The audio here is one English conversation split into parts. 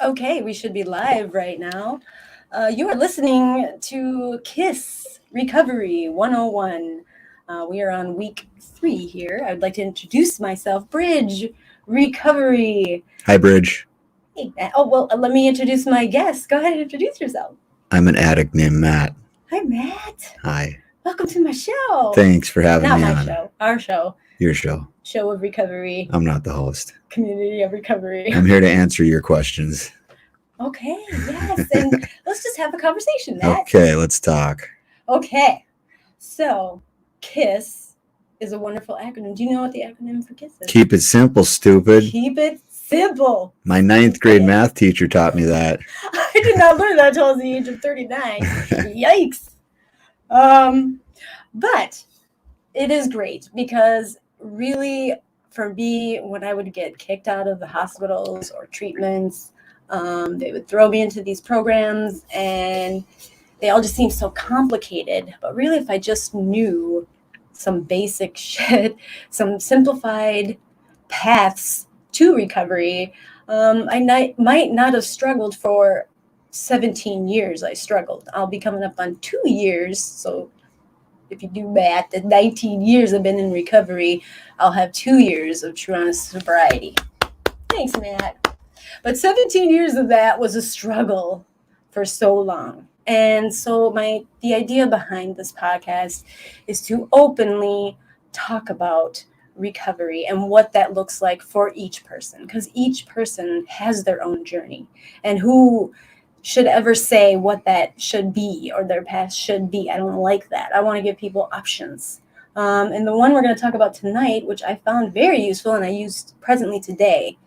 Okay, we should be live right now. You are listening to KISS Recovery 101. We are on week 3 here. I'd like to introduce myself, Bridge Recovery. Hi, Bridge. Hey, oh, well, let me introduce my guest. Go ahead and introduce yourself. I'm an addict named Matt. Hi, Matt. Hi. Welcome to my show. Thanks for having Not me my on. show, our show. Your show. Show of Recovery, I'm not the host. Community of Recovery. I'm here to answer your questions. Okay, yes. And let's just have a conversation, Matt. Okay, let's talk. Okay, so KISS is a wonderful acronym. Do you know what the acronym for KISS is? Keep it simple, stupid. Keep it simple. My 9th grade math teacher taught me that. I did not learn that until I was the age of 39. Yikes. But it is great because really, for me, when I would get kicked out of the hospitals or treatments, they would throw me into these programs and they all just seem so complicated. But really, if I just knew some basic shit, some simplified paths to recovery, I might not have struggled for 17 years. I struggled. I'll be coming up on 2 years. So if you do math, the 19 years I've been in recovery, I'll have 2 years of true honest sobriety. Thanks, Matt. But 17 years of that was a struggle for so long. And so the idea behind this podcast is to openly talk about recovery and what that looks like for each person, because each person has their own journey, and who should ever say what that should be or their path should be. I don't like that. I want to give people options. And the one we're going to talk about tonight, which I found very useful and I used presently today,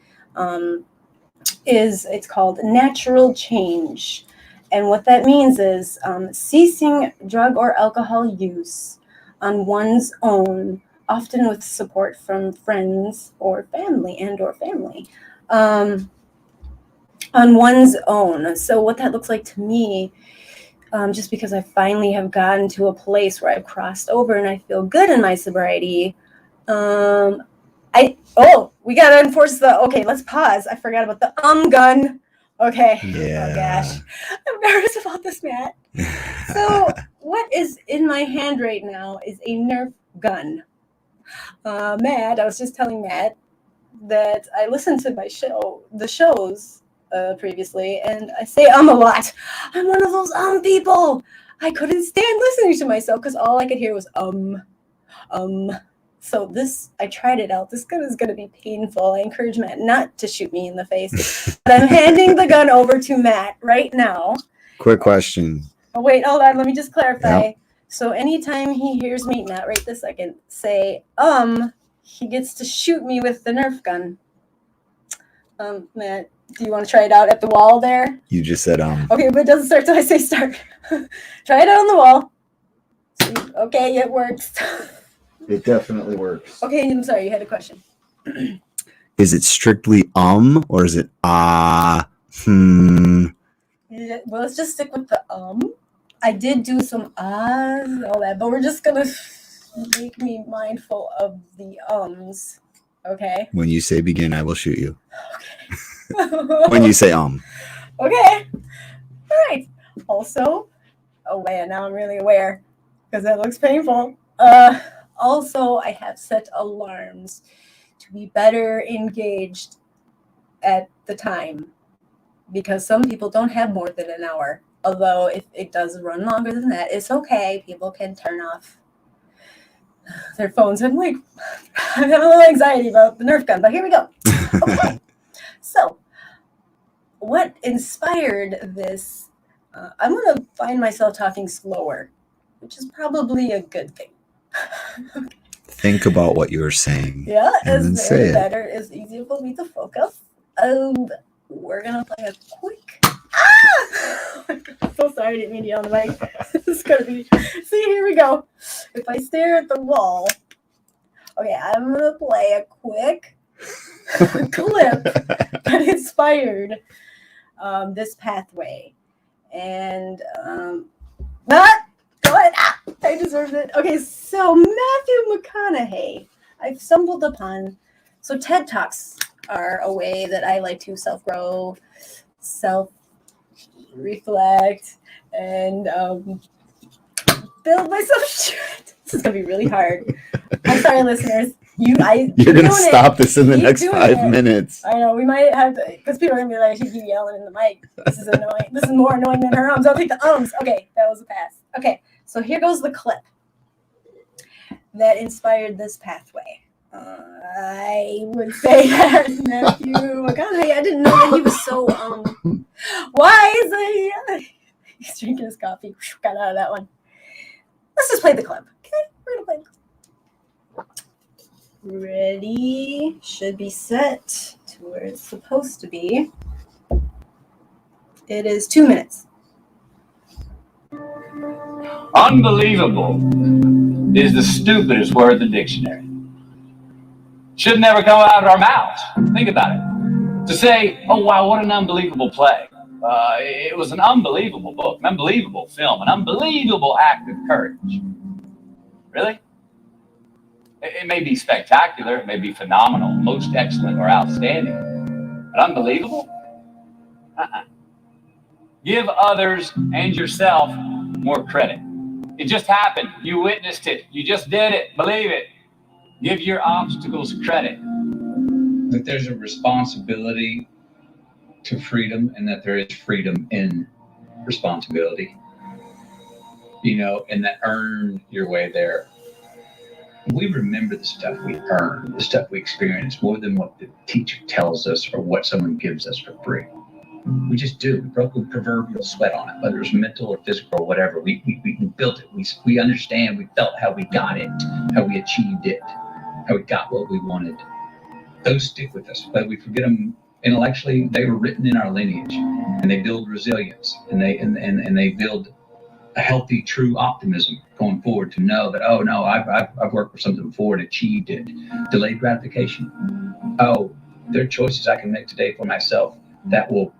it's called natural change. And what that means is ceasing drug or alcohol use on one's own, often with support from friends or family on one's own. So what that looks like to me, just because I finally have gotten to a place where I've crossed over and I feel good in my sobriety, we gotta enforce okay, let's pause. I forgot about the gun. Okay. Yeah. Oh gosh. I'm nervous about this, Matt. So what is in my hand right now is a Nerf gun. Matt, I was just telling Matt that I listened to the shows previously, and I say a lot. I'm one of those people. I couldn't stand listening to myself because all I could hear was So I tried it out. This gun is going to be painful. I encourage Matt not to shoot me in the face. But I'm handing the gun over to Matt right now. Quick question. Oh, wait, hold on. Let me just clarify. Yep. So anytime he hears me, not right this second, say, he gets to shoot me with the Nerf gun. Matt, do you want to try it out at the wall there? You just said Okay, but it doesn't start till I say start. Try it out on the wall. See, okay, it works. It definitely works. Okay, I'm sorry, you had a question. Is it strictly or is it Yeah, well, let's just stick with the I did do some ahs and all that, but we're just gonna make me mindful of the ums. Okay. When you say begin, I will shoot you. Okay. When you say Okay. All right. Also, oh man, now I'm really aware because that looks painful. Also, I have set alarms to be better engaged at the time, because some people don't have more than an hour. Although if it does run longer than that, it's okay. People can turn off their phones. I'm like, I have a little anxiety about the Nerf gun, but here we go. Okay. So, what inspired this? I'm going to find myself talking slower, which is probably a good thing. Think about what you were saying. Yeah, and it's very better. It's easier for me to focus. We're going to play a quick... I'm so sorry, I didn't mean to yell on the mic. This is going to be... See, here we go. If I stare at the wall... Okay, I'm going to play a quick clip that inspired this pathway. And... Go ahead. I deserved it. Okay, so Matthew McConaughey, I've stumbled upon... So TED Talks are a way that I like to self-grow, self-reflect and build myself strength. This is gonna be really hard. I'm sorry, listeners. You're gonna stop this in the next 5 minutes. I know we might have to, because people are gonna be like, she keep yelling in the mic. This is annoying. This is more annoying than her ums. I'll take the ums. Okay, that was a pass. Okay, so here goes the clip that inspired this pathway. I would say that nephew. God, I didn't know that he was so wise. He's drinking his coffee. Got out of that one. Let's just play the clip. Okay, we're gonna play the clip. Ready? Should be set to where it's supposed to be. It is 2 minutes. Unbelievable is the stupidest word in the dictionary. Should never come out of our mouths. Think about it. To say, oh, wow, what an unbelievable play. It was an unbelievable book, an unbelievable film, an unbelievable act of courage. Really? It may be spectacular, it may be phenomenal, most excellent or outstanding, but unbelievable? Give others and yourself more credit. It just happened. You witnessed it. You just did it. Believe it. Give your obstacles credit. That there's a responsibility to freedom and that there is freedom in responsibility. And that earn your way there. We remember the stuff we earn, the stuff we experience more than what the teacher tells us or what someone gives us for free. We just do. We broke a proverbial sweat on it, whether it's mental or physical or whatever. We built it. We understand. We felt how we got it, how we achieved it, how we got what we wanted. Those stick with us, but we forget them intellectually. They were written in our lineage, and they build resilience, and they build a healthy, true optimism going forward to know that, oh no, I've worked for something before and achieved it. Delayed gratification. Oh, there are choices I can make today for myself that will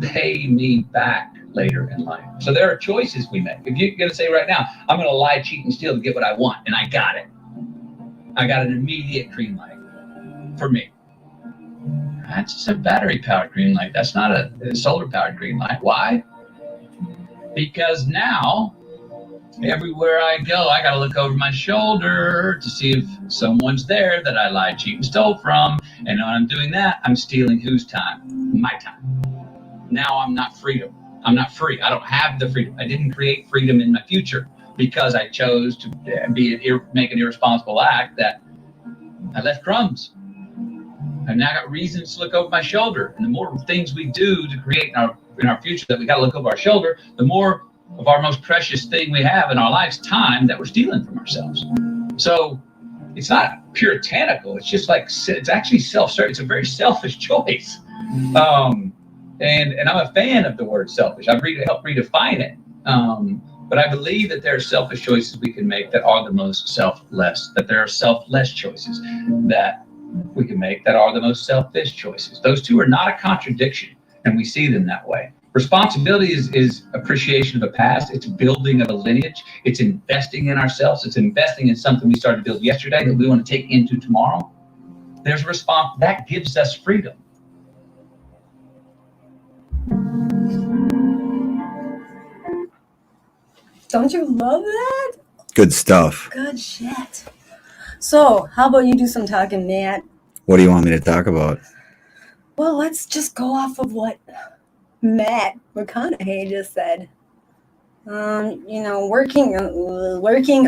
pay me back later in life. So there are choices we make. If you're going to say right now, I'm going to lie, cheat, and steal to get what I want, and I got it. I got an immediate green light for me. That's just a battery-powered green light. That's not a solar-powered green light. Why? Because now, everywhere I go, I got to look over my shoulder to see if someone's there that I lied, cheat, and stole from. And when I'm doing that, I'm stealing whose time? My time. Now I'm not freedom. I'm not free. I don't have the freedom. I didn't create freedom in my future because I chose to make an irresponsible act that I left crumbs. I've now got reasons to look over my shoulder. And the more things we do to create in our future that we got to look over our shoulder, the more of our most precious thing we have in our lives, time, that we're stealing from ourselves. So it's not puritanical. It's just like, it's actually self-serving. It's a very selfish choice. And I'm a fan of the word selfish. I've helped redefine it. But I believe that there are selfish choices we can make that are the most selfless, that there are selfless choices that we can make that are the most selfish choices. Those two are not a contradiction, and we see them that way. Responsibility is appreciation of a past. It's building of a lineage. It's investing in ourselves. It's investing in something we started to build yesterday that we want to take into tomorrow. There's a response that gives us freedom. Don't you love that? Good stuff. Good shit. So, how about you do some talking, Matt? What do you want me to talk about? Well, let's just go off of what Matt McConaughey just said. Working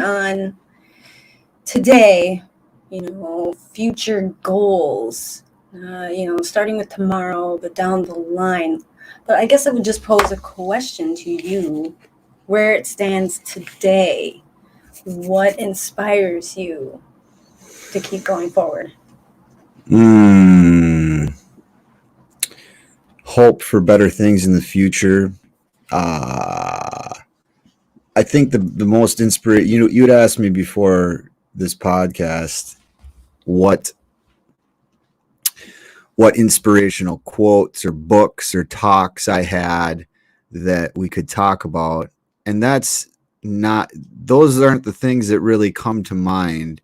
on today, future goals, starting with tomorrow, but down the line. But I guess I would just pose a question to you. Where it stands today, what inspires you to keep going forward? Hope for better things in the future. I think the most inspiration, you'd asked me before this podcast what inspirational quotes or books or talks I had that we could talk about. And those aren't the things that really come to mind.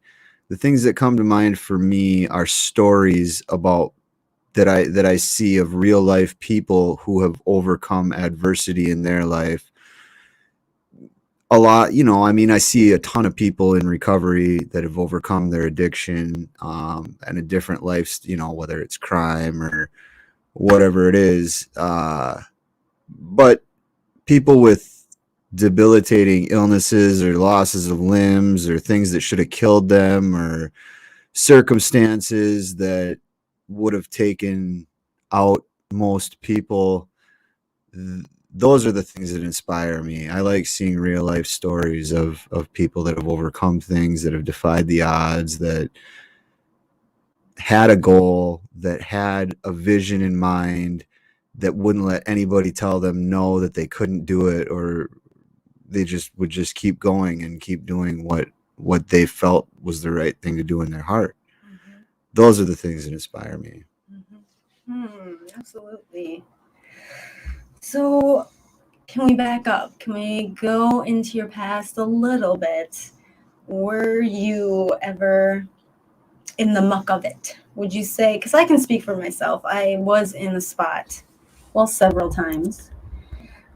The things that come to mind for me are stories about that I see of real life people who have overcome adversity in their life. A lot, I mean, I see a ton of people in recovery that have overcome their addiction, and a different life, whether it's crime or whatever it is. But people with debilitating illnesses or losses of limbs or things that should have killed them or circumstances that would have taken out most people, those are the things that inspire me. I like seeing real life stories of people that have overcome things, that have defied the odds, that had a goal, that had a vision in mind, that wouldn't let anybody tell them no, that they couldn't do it, or they just would just keep going and keep doing what they felt was the right thing to do in their heart. Mm-hmm. Those are the things that inspire me. Absolutely. So, can we back up? Can we go into your past a little bit? Were you ever in the muck of it? Would you say, because I can speak for myself, I was in a spot, well, several times,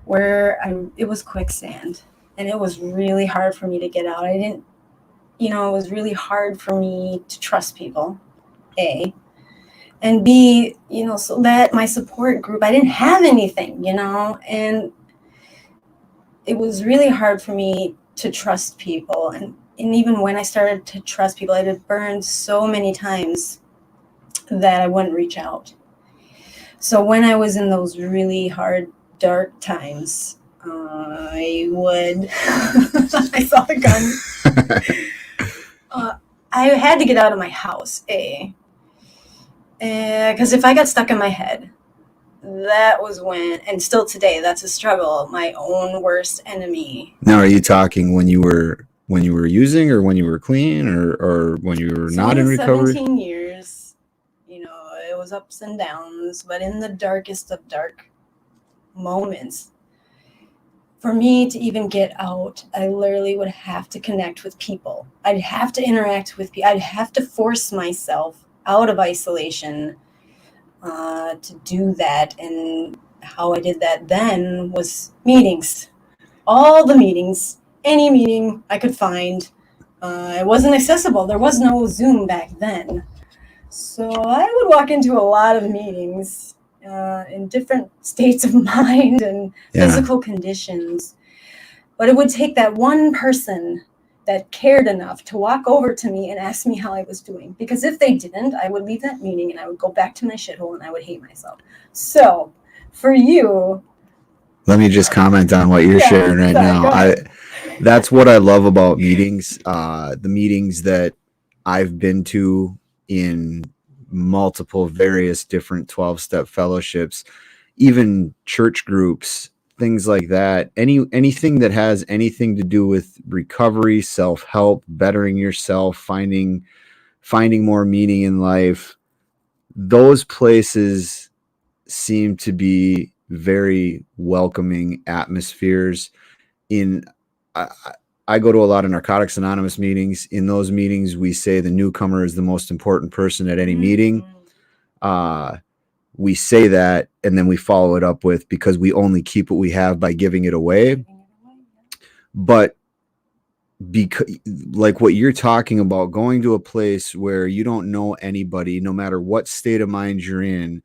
where it was quicksand, and it was really hard for me to get out. I didn't, it was really hard for me to trust people, A. And B, so that my support group, I didn't have anything, and it was really hard for me to trust people. And even when I started to trust people, I had burned so many times that I wouldn't reach out. So when I was in those really hard, dark times, I would, I saw the gun. I had to get out of my house, because if I got stuck in my head, that was when, and still today, that's a struggle, my own worst enemy. Now, are you talking when you were using, or when you were clean, or when you were not in recovery? 17 years, it was ups and downs, but in the darkest of dark moments, for me to even get out, I literally would have to connect with people. I'd have to interact with people. I'd have to force myself out of isolation to do that. And how I did that then was meetings. All the meetings, any meeting I could find. It wasn't accessible. There was no Zoom back then. So I would walk into a lot of meetings in different states of mind and physical conditions. But it would take that one person that cared enough to walk over to me and ask me how I was doing. Because if they didn't, I would leave that meeting and I would go back to my shithole and I would hate myself. So for you... Let me just comment on what you're sharing right now. That's what I love about meetings. The meetings that I've been to in multiple various different 12-step fellowships, even church groups, things like that. Anything that has anything to do with recovery, self-help, bettering yourself, finding more meaning in life. Those places seem to be very welcoming atmospheres. I go to a lot of Narcotics Anonymous meetings. In those meetings, we say the newcomer is the most important person at any meeting. We say that, and then we follow it up with, because we only keep what we have by giving it away. But because, like what you're talking about, going to a place where you don't know anybody, no matter what state of mind you're in,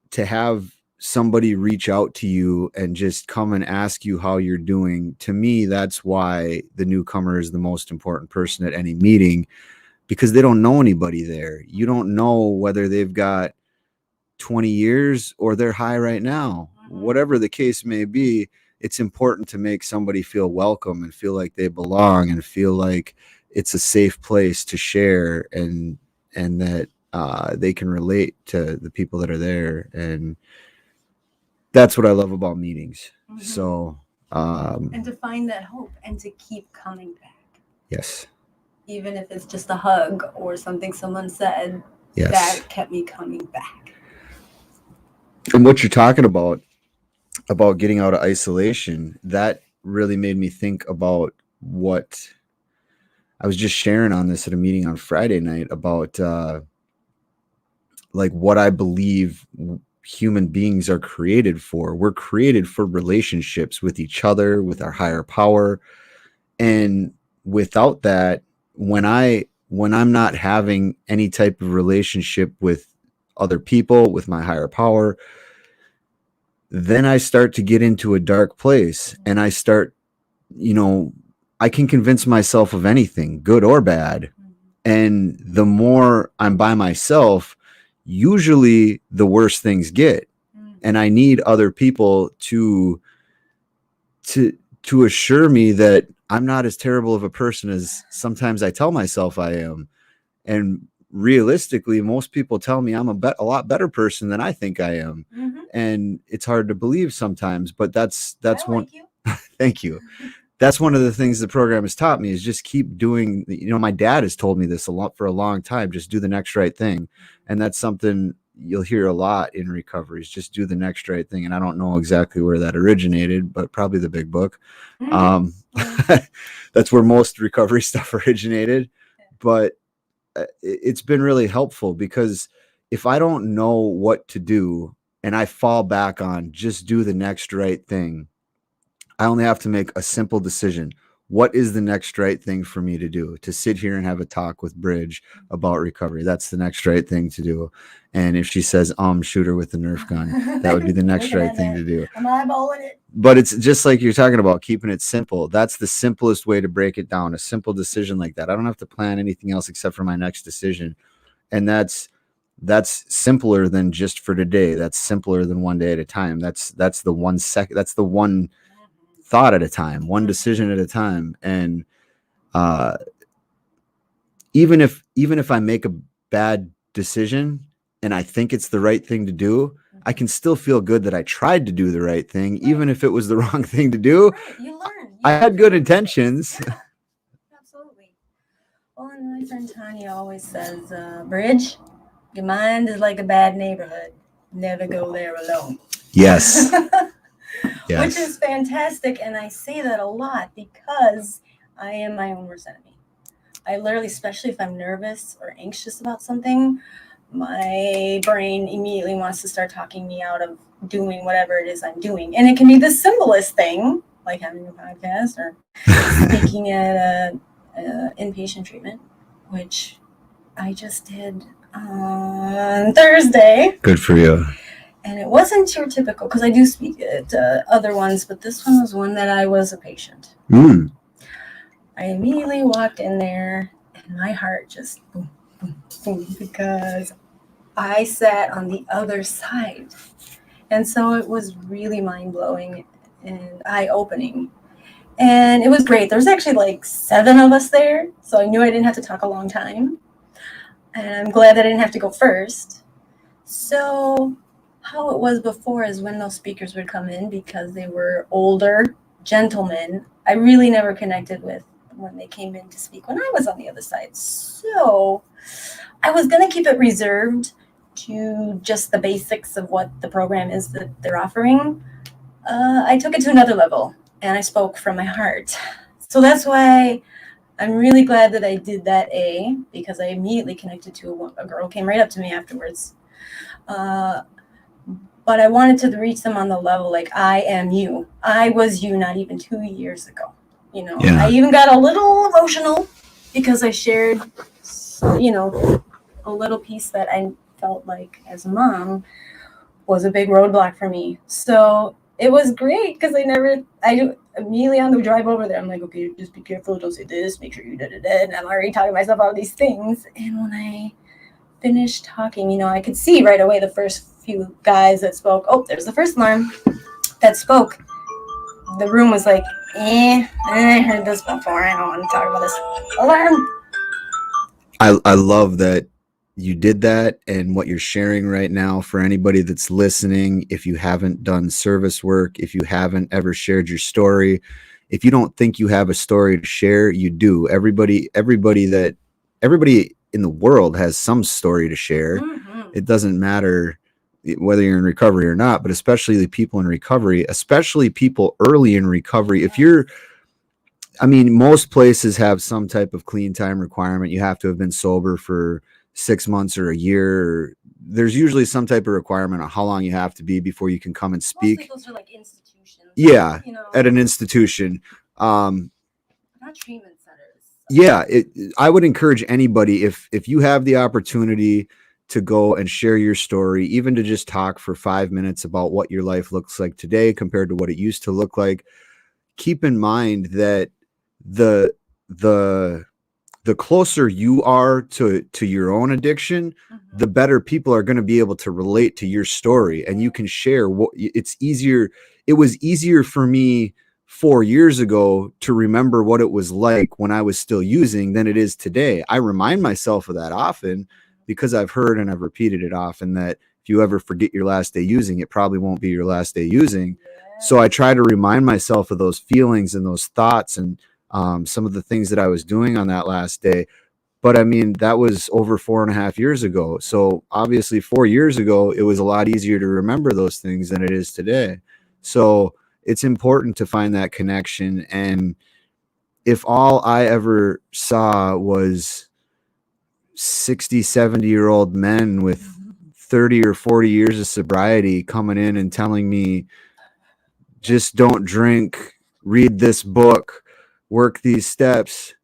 to have somebody reach out to you and just come and ask you how you're doing, to me, that's why the newcomer is the most important person at any meeting, because they don't know anybody there. You don't know whether they've got 20 years or they're high right now. Whatever the case may be, it's important to make somebody feel welcome and feel like they belong and feel like it's a safe place to share, and that they can relate to the people that are there. And that's what I love about meetings. So and to find that hope and to keep coming back. Yes. Even if it's just a hug or something someone said, yes, that kept me coming back. And what you're talking about getting out of isolation, that really made me think about what I was just sharing on this at a meeting on Friday night about like what I believe human beings are created for. We're created for relationships with each other, with our higher power. And without that, when I'm not having any type of relationship with other people, with my higher power, then I start to get into a dark place, and I start, I can convince myself of anything, good or bad. And the more I'm by myself, usually the worse things get. And I need other people to assure me that I'm not as terrible of a person as sometimes I tell myself I am. And realistically, most people tell me I'm a lot better person than I think I am. And it's hard to believe sometimes, but that's one. Thank you. That's one of the things the program has taught me, is just keep doing. My dad has told me this a lot for a long time, just do the next right thing. And that's something you'll hear a lot in recovery, is just do the next right thing. And I don't know exactly where that originated, but probably the big book. That's where most recovery stuff originated. But it's been really helpful, because if I don't know what to do and I fall back on just do the next right thing, I only have to make a simple decision. What is the next right thing for me to do? To sit here and have a talk with Bridge about recovery. That's the next right thing to do. And if she says, shoot her with the Nerf gun, that would be the next right thing to do. I'm eyeballing it. But it's just like you're talking about, keeping it simple. That's the simplest way to break it down. A simple decision like that. I don't have to plan anything else except for my next decision. And that's simpler than just for today. That's simpler than one day at a time. That's the 1 second. That's the one thought at a time, one decision at a time. And even if I make a bad decision and I think it's the right thing to do, I can still feel good that I tried to do the right thing, even if it was the wrong thing to do. Right. You learn. I had good intentions. Yeah, absolutely. Well, and my friend Tanya always says, Bridge, your mind is like a bad neighborhood. Never go there alone. Yes. Yes. Which is fantastic. And I say that a lot because I am my own worst enemy. I literally, especially if I'm nervous or anxious about something, my brain immediately wants to start talking me out of doing whatever it is I'm doing. And it can be the simplest thing, like having a podcast or speaking at a inpatient treatment, which I just did on Thursday. Good for you. And it wasn't your typical, because I do speak at other ones, but this one was one that I was a patient. I immediately walked in there and my heart just boom, boom, boom, because I sat on the other side. And so it was really mind-blowing and eye-opening. And it was great. There was actually like 7 of us there, so I knew I didn't have to talk a long time. And I'm glad that I didn't have to go first. So how it was before is when those speakers would come in, because they were older gentlemen, I really never connected with when they came in to speak when I was on the other side. So I was going to keep it reserved to just the basics of what the program is that they're offering. I took it to another level and I spoke from my heart. So that's why I'm really glad that I did that, because I immediately connected to a girl who came right up to me afterwards. But I wanted to reach them on the level, like, I am you. I was you not even 2 years ago. I even got a little emotional because I shared, a little piece that I felt like as a mom was a big roadblock for me. So it was great because I immediately on the drive over there, I'm like, okay, just be careful, don't say this, make sure you da-da-da. And I'm already talking myself out of these things. And when I finished talking, I could see right away the first few guys that spoke. Oh, there's the first alarm that spoke. The room was like, I heard this before. I don't want to talk about this alarm. I love that you did that, and what you're sharing right now. For anybody that's listening, if you haven't done service work, if you haven't ever shared your story, if you don't think you have a story to share, you do. Everybody in the world has some story to share. It doesn't matter whether you're in recovery or not, but especially the people in recovery, especially people early in recovery. Most places have some type of clean time requirement. You have to have been sober for 6 months or a year, or there's usually some type of requirement on how long you have to be before you can come and speak. Mostly those are like institutions. Yeah, You know, at an institution. not treatment centers. Yeah, I would encourage anybody, if you have the opportunity to go and share your story, even to just talk for 5 minutes about what your life looks like today compared to what it used to look like. Keep in mind that the the the closer you are to your own addiction, the better people are going to be able to relate to your story, and you can share what it's easier. It was easier for me 4 years ago to remember what it was like when I was still using than it is today. I remind myself of that often because I've heard and I've repeated it often that if you ever forget your last day using, it probably won't be your last day using. So I try to remind myself of those feelings and those thoughts and some of the things that I was doing on that last day. But I mean, that was over 4.5 years ago. So obviously 4 years ago, it was a lot easier to remember those things than it is today. So it's important to find that connection. And if all I ever saw was 60, 70-year-old men with 30 or 40 years of sobriety coming in and telling me, just don't drink, read this book, work these steps,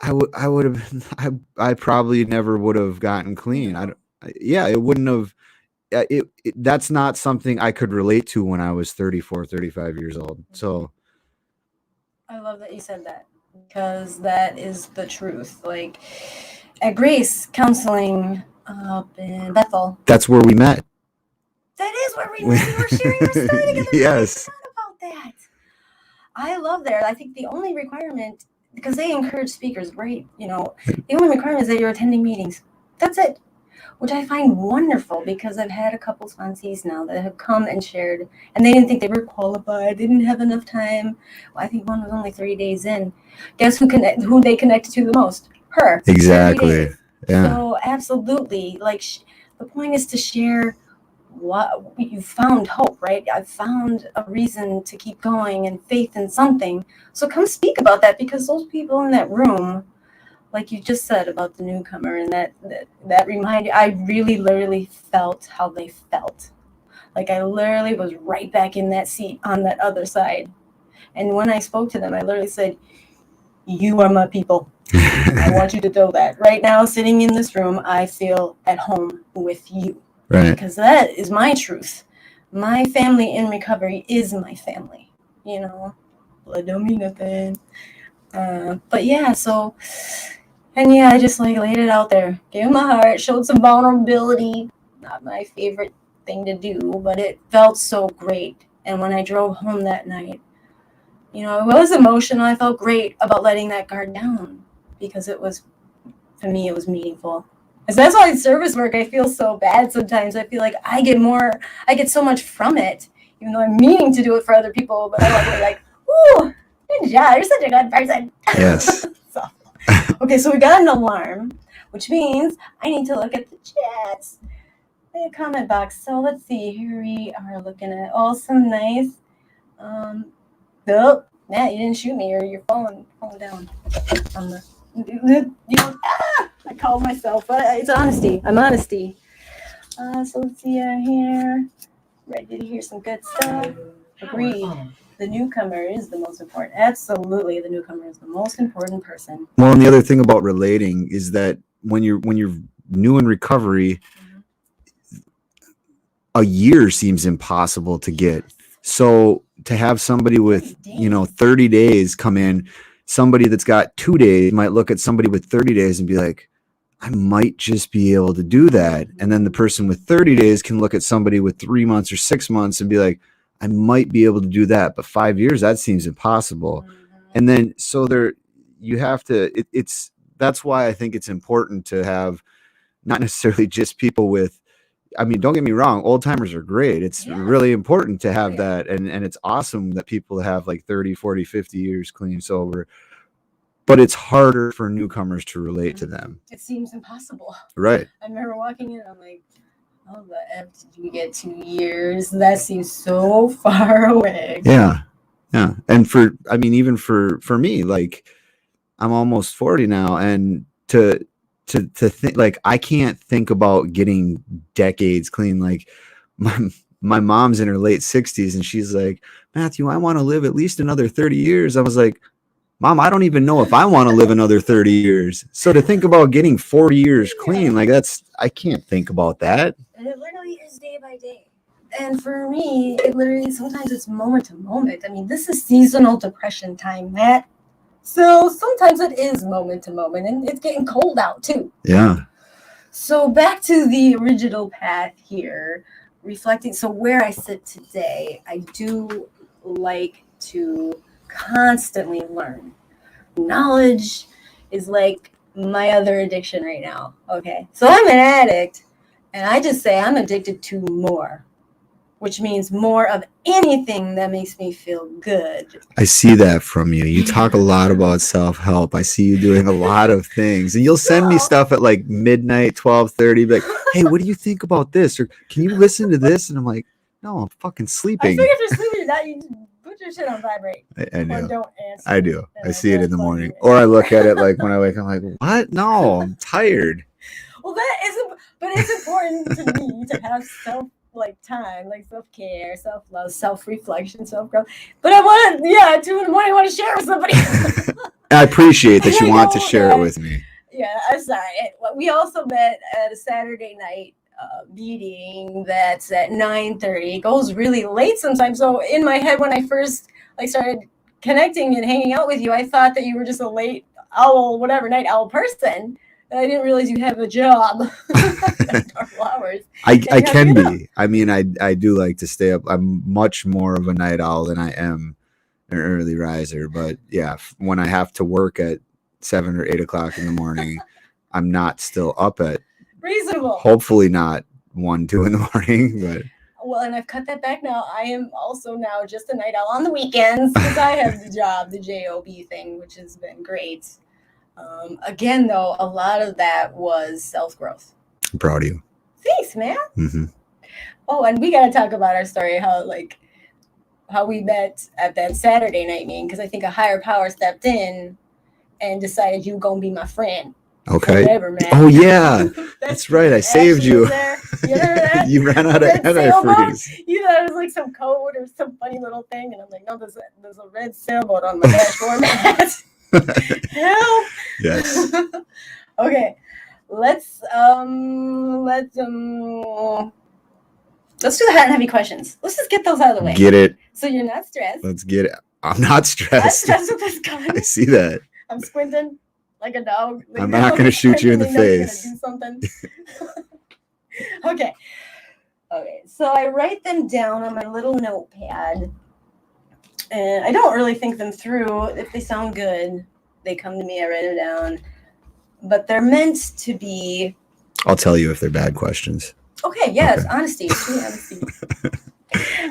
I would have, I probably never would have gotten clean. Yeah, it wouldn't have, that's not something I could relate to when I was 34, 35 years old. So I love that you said that because that is the truth. Like at Grace Counseling up in Bethel. that's where we met. That is where we were sharing our story together. Yes. I forgot about that. I love there. I think the only requirement, because they encourage speakers, right? You know, the only requirement is that you're attending meetings. That's it. Which I find wonderful because I've had a couple sponsees now that have come and shared, and they didn't think they were qualified. They didn't have enough time. Well, I think one was only 3 days in. Guess who they connected to the most? Her. Exactly. Yeah. So absolutely, like the point is to share what you found hope, right? I found a reason to keep going and faith in something. So come speak about that because those people in that room, like you just said about the newcomer and that reminded, I really literally felt how they felt. Like I literally was right back in that seat on that other side. And when I spoke to them, I literally said, you are my people. I want you to know that right now, sitting in this room, I feel at home with you. Right. Because that is my truth. My family in recovery is my family. You know, blood don't mean nothing. But yeah, so, and yeah, I just like laid it out there, gave my heart, showed some vulnerability. Not my favorite thing to do, but it felt so great. And when I drove home that night, you know, it was emotional. I felt great about letting that guard down because it was, for me, it was meaningful. And so that's why in service work, I feel so bad sometimes. I feel like I get so much from it, even though I'm meaning to do it for other people, but I want to be like, ooh, good job, you're such a good person. Yes. So, okay, so we got an alarm, which means I need to look at the chats, the comment box. So let's see, here we are looking at some nice, nope, Matt, you didn't shoot me, or you're falling down on the, I called myself, but it's honesty. I'm honesty. So let's see here. Ready to hear some good stuff? Agreed. The newcomer is the most important. Absolutely, the newcomer is the most important person. Well, and the other thing about relating is that when you're new in recovery, a year seems impossible to get. So to have somebody with 30 days come in, somebody that's got 2 days might look at somebody with 30 days and be like, I might just be able to do that. And then the person with 30 days can look at somebody with 3 months or 6 months and be like, I might be able to do that, but 5 years, that seems impossible. And then, so you have to, that's why I think it's important to have not necessarily just people with, I mean, don't get me wrong, old timers are great. It's really important to have that. And it's awesome that people have like 30, 40, 50 years clean sober. But it's harder for newcomers to relate to them. It seems impossible. Right. I remember walking in, I'm like, how the F did you get 2 years? That seems so far away. Yeah. Yeah. And even for me, like I'm almost 40 now, and to to think, like, I can't think about getting decades clean. Like my mom's in her late 60s and she's like, Matthew, I want to live at least another 30 years. I was like, Mom, I don't even know if I want to live another 30 years. So to think about getting 40 years clean, like I can't think about that. And it literally is day by day. And for me, it literally, sometimes it's moment to moment. I mean, this is seasonal depression time, Matt. So sometimes it is moment to moment, and it's getting cold out too. Yeah. So back to the original path here, reflecting. So where I sit today, I do like to constantly learn. Knowledge is like my other addiction right now. Okay. So I'm an addict, and I just say I'm addicted to more, which means more of anything that makes me feel good. I see that from you. You talk a lot about self-help. I see you doing a lot of things. And you'll send me stuff at like midnight, 12:30, like, hey, what do you think about this? Or can you listen to this? And I'm like, no, I'm fucking I sleeping. think if you're sleeping, that you put your shit on vibrate. I Or do. don't answer. I do. And I see it in the don't morning. bug you. Or I look at it like when I wake up, I'm like, what? No, I'm tired. Well, that isn't, but it's important to me to have time, like self-care, self-love, self-reflection, self-growth. But I want to, at 2 a.m, I want to share with somebody. I appreciate that And you I want to know share that- it with me. Yeah, I'm sorry. We also met at a Saturday night meeting that's at 9:30. It goes really late sometimes. So in my head, when I first started connecting and hanging out with you, I thought that you were just a late owl, night owl person. And I didn't realize you have a job. Normal hours. I can get up. be. I mean, I do like to stay up. I'm much more of a night owl than I am an early riser. But yeah, when I have to work at 7 or 8 o'clock in the morning, I'm not still up at, Reasonable. hopefully not 1, 2 in the morning. But Well, and I've cut that back now. I am also now just a night owl on the weekends because I have the job, the job thing, which has been great. Again, though, a lot of that was self-growth. I'm proud of you. Thanks, man. Mm-hmm. Oh, and we got to talk about our story, how we met at that Saturday night meeting, because I think a higher power stepped in and decided you gonna be my friend. Okay. Whatever, man. Oh yeah, that's right. I saved you. You remember that? You ran out of Red sailboat? antifreeze. You thought it was like some code or some funny little thing, and I'm like, no, there's a red sailboat on my dashboard, Matt. Help! Yes. Okay, let's do the hot and heavy questions. Let's just get those out of the way. Get it. So you're not stressed. Let's get it. I'm not I'm stressed. stressed with this gun. I see that. I'm squinting like a dog. Like, I'm not going to shoot you in the face. Do something. Okay. So I write them down on my little notepad, and I don't really think them through. If they sound good, they come to me. I write them down, but they're meant to be. I'll tell you if they're bad questions. Okay. Yes. Okay. Honesty. True honesty.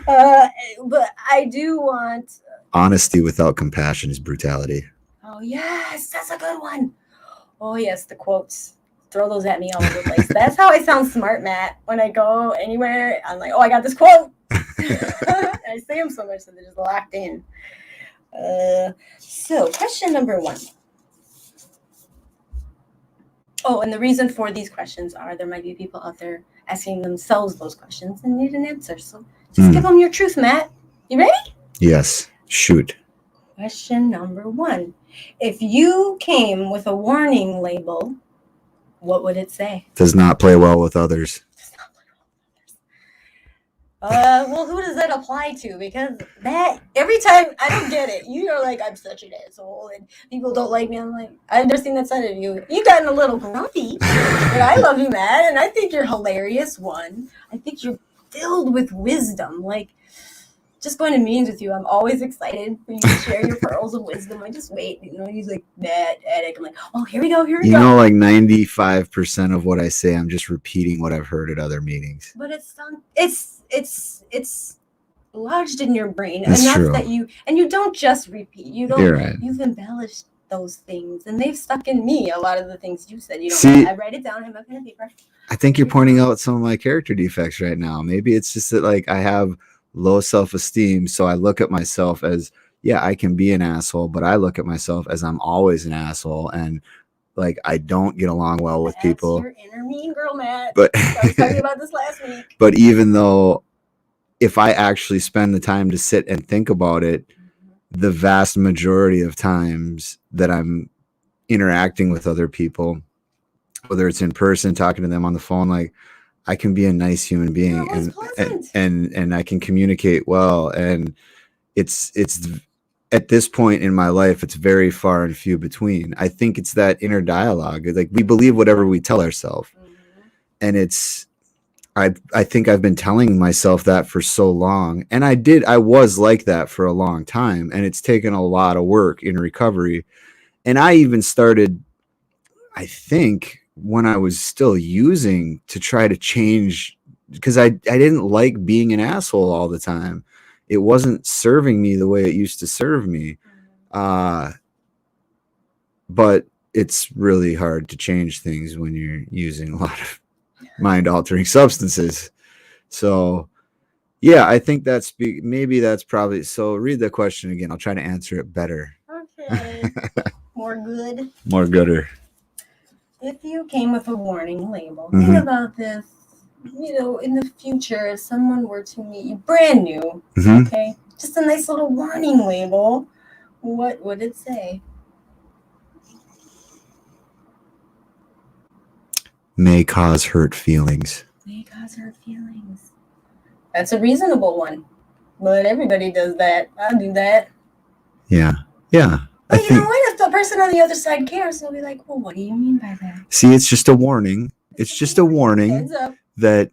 But I do want. Honesty without compassion is brutality. Oh yes, that's a good one. Oh yes, the quotes. Throw those at me all over the place. That's how I sound smart, Matt. When I go anywhere, I'm like, oh, I got this quote. I say them so much that they're just locked in. So question number 1. Oh, and the reason for these questions are there might be people out there asking themselves those questions and need an answer. So just give them your truth, Matt. You ready? Yes. Shoot. Question number 1. If you came with a warning label, what would it say? Does not play well with others. Well, who does that apply to? Because that, every time, I don't get it. You're like, I'm such an asshole, and people don't like me. I'm like, I've never seen that side of you. You've gotten a little grumpy, but I love you, Matt, and I think you're hilarious, one. I think you're filled with wisdom. Like, just going to meetings with you, I'm always excited for you to share your pearls of wisdom. I just wait, he's like, Matt, addict. I'm like, oh, here we go. You know, like 95% of what I say, I'm just repeating what I've heard at other meetings. But it's lodged in your brain That's enough true. that you don't just repeat. You're right. You've embellished those things, and they've stuck in me. A lot of the things you said. See, I write it down. I have my pen and paper. I think you're pointing out some of my character defects right now. Maybe it's just that, like, I have low self-esteem, so I look at myself as, yeah, I can be an asshole, but I look at myself as I'm always an asshole, and like I don't get along well with people. That's your inner mean girl, Matt. But I was talking about this last week. But even though if I actually spend the time to sit and think about it, the vast majority of times that I'm interacting with other people, whether it's in person, talking to them on the phone, like I can be a nice human being and I can communicate well. And it's at this point in my life, it's very far and few between. I think it's that inner dialogue. Like we believe whatever we tell ourselves. And it's, I think I've been telling myself that for so long. And I was like that for a long time. And it's taken a lot of work in recovery. And I even started, I think, when I was still using to try to change, because I didn't like being an asshole all the time. It wasn't serving me the way it used to serve me. But it's really hard to change things when you're using a lot of mind-altering substances. So, yeah, I think maybe that's probably. So read the question again. I'll try to answer it better. Okay. More good. More gooder. If you came with a warning label, think about this. You know, in the future, if someone were to meet you brand new, okay, just a nice little warning label, what would it say? May cause hurt feelings. May cause hurt feelings. That's a reasonable one. But everybody does that. I do that. Yeah. Yeah. But you know what? If the person on the other side cares, they'll be like, well, what do you mean by that? See, it's just a warning. It's just a warning. Heads up. That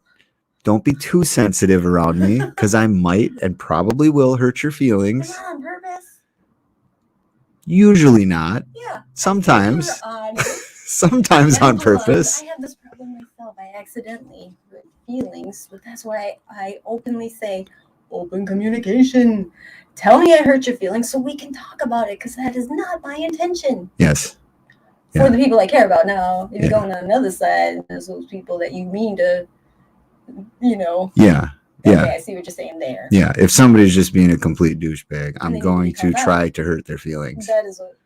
don't be too sensitive around me, because I might and probably will hurt your feelings. But not on purpose. Usually not. Yeah. Sometimes. Sometimes on purpose. I have this problem myself. I accidentally hurt feelings, but that's why I openly say, open communication. Tell me I hurt your feelings so we can talk about it, because that is not my intention. Yes. For the people I care about. Now, if you're going on another side, there's those people that you mean to, you know. Yeah. Yeah. Okay, I see what you're saying there. Yeah. If somebody's just being a complete douchebag, I'm going to try to hurt their feelings. That is what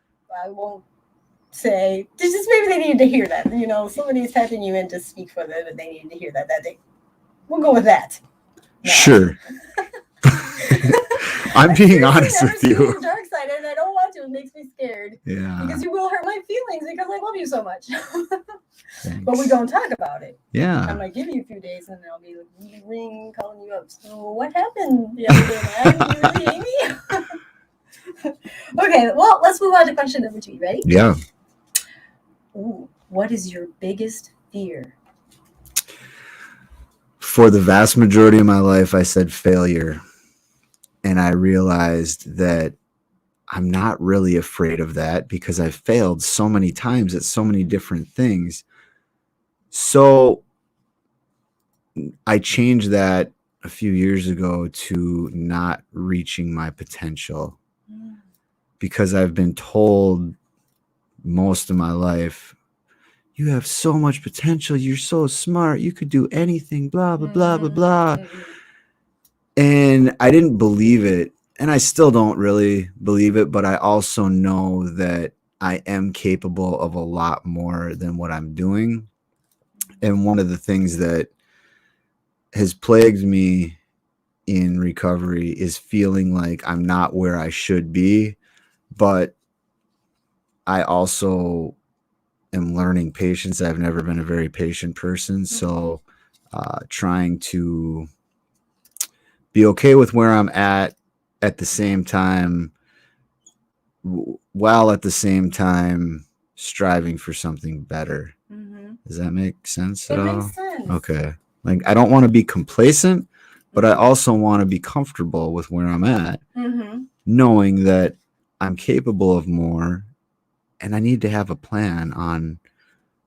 I won't say. Just maybe they needed to hear that. You know, somebody's typing you in to speak for them, and they needed to hear that day. We'll go with that. No. Sure. I'm being honest with you. Your dark side, and I don't want to. It makes me scared. Yeah. Because you will hurt my feelings because I love you so much. But we don't talk about it. Yeah. I might give you a few days, and I'll be like, calling you up. So what happened the other day, man? You really hate me? Okay. Well, let's move on to question number 2. Ready? Yeah. Ooh, what is your biggest fear? For the vast majority of my life, I said failure. And I realized that I'm not really afraid of that because I've failed so many times at so many different things. So I changed that a few years ago to not reaching my potential, because I've been told most of my life, you have so much potential. You're so smart. You could do anything, blah, blah, blah, blah, blah. And I didn't believe it. And I still don't really believe it. But I also know that I am capable of a lot more than what I'm doing. And one of the things that has plagued me in recovery is feeling like I'm not where I should be. But I also am learning patience. I've never been a very patient person. So trying to be okay with where I'm at the same time, while at the same time striving for something better. Does that make sense at all? It makes sense. Okay. Like, I don't want to be complacent, but I also want to be comfortable with where I'm at, knowing that I'm capable of more, and I need to have a plan on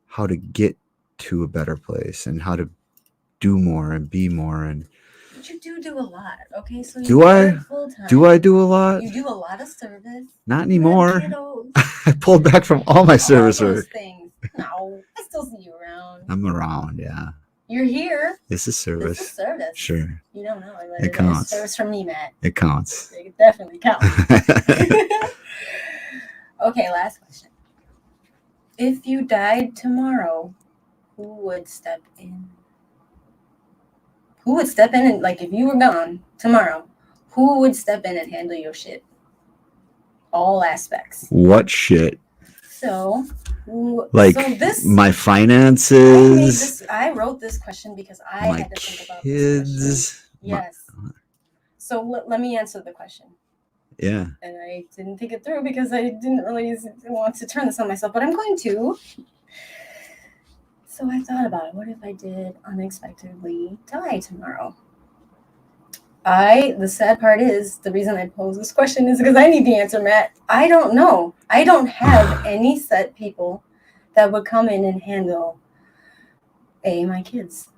how to get to a better place and how to do more and be more. And but you do a lot, okay? So do I? Do I do a lot? You do a lot of service. Not anymore. I pulled back from all my service work. Things. No, I still see you around. I'm around, yeah. You're here. This is service. This is service. Sure. You don't know. It counts. Service from me, Matt. It counts. It definitely counts. Okay, last question. If you died tomorrow, who would step in? Who would step in and, like, if you were gone tomorrow, who would step in and handle your shit? All aspects. What shit? So, Like so this my finances, I wrote this question because I my had to think about this question. kids. Yes. So let me answer the question. Yeah. And I didn't think it through because I didn't really want to turn this on myself, but I'm going to. So I thought about it. What if I did unexpectedly die tomorrow? The sad part is, the reason I pose this question is because I need the answer, Matt. I don't know. I don't have any set people that would come in and handle my kids.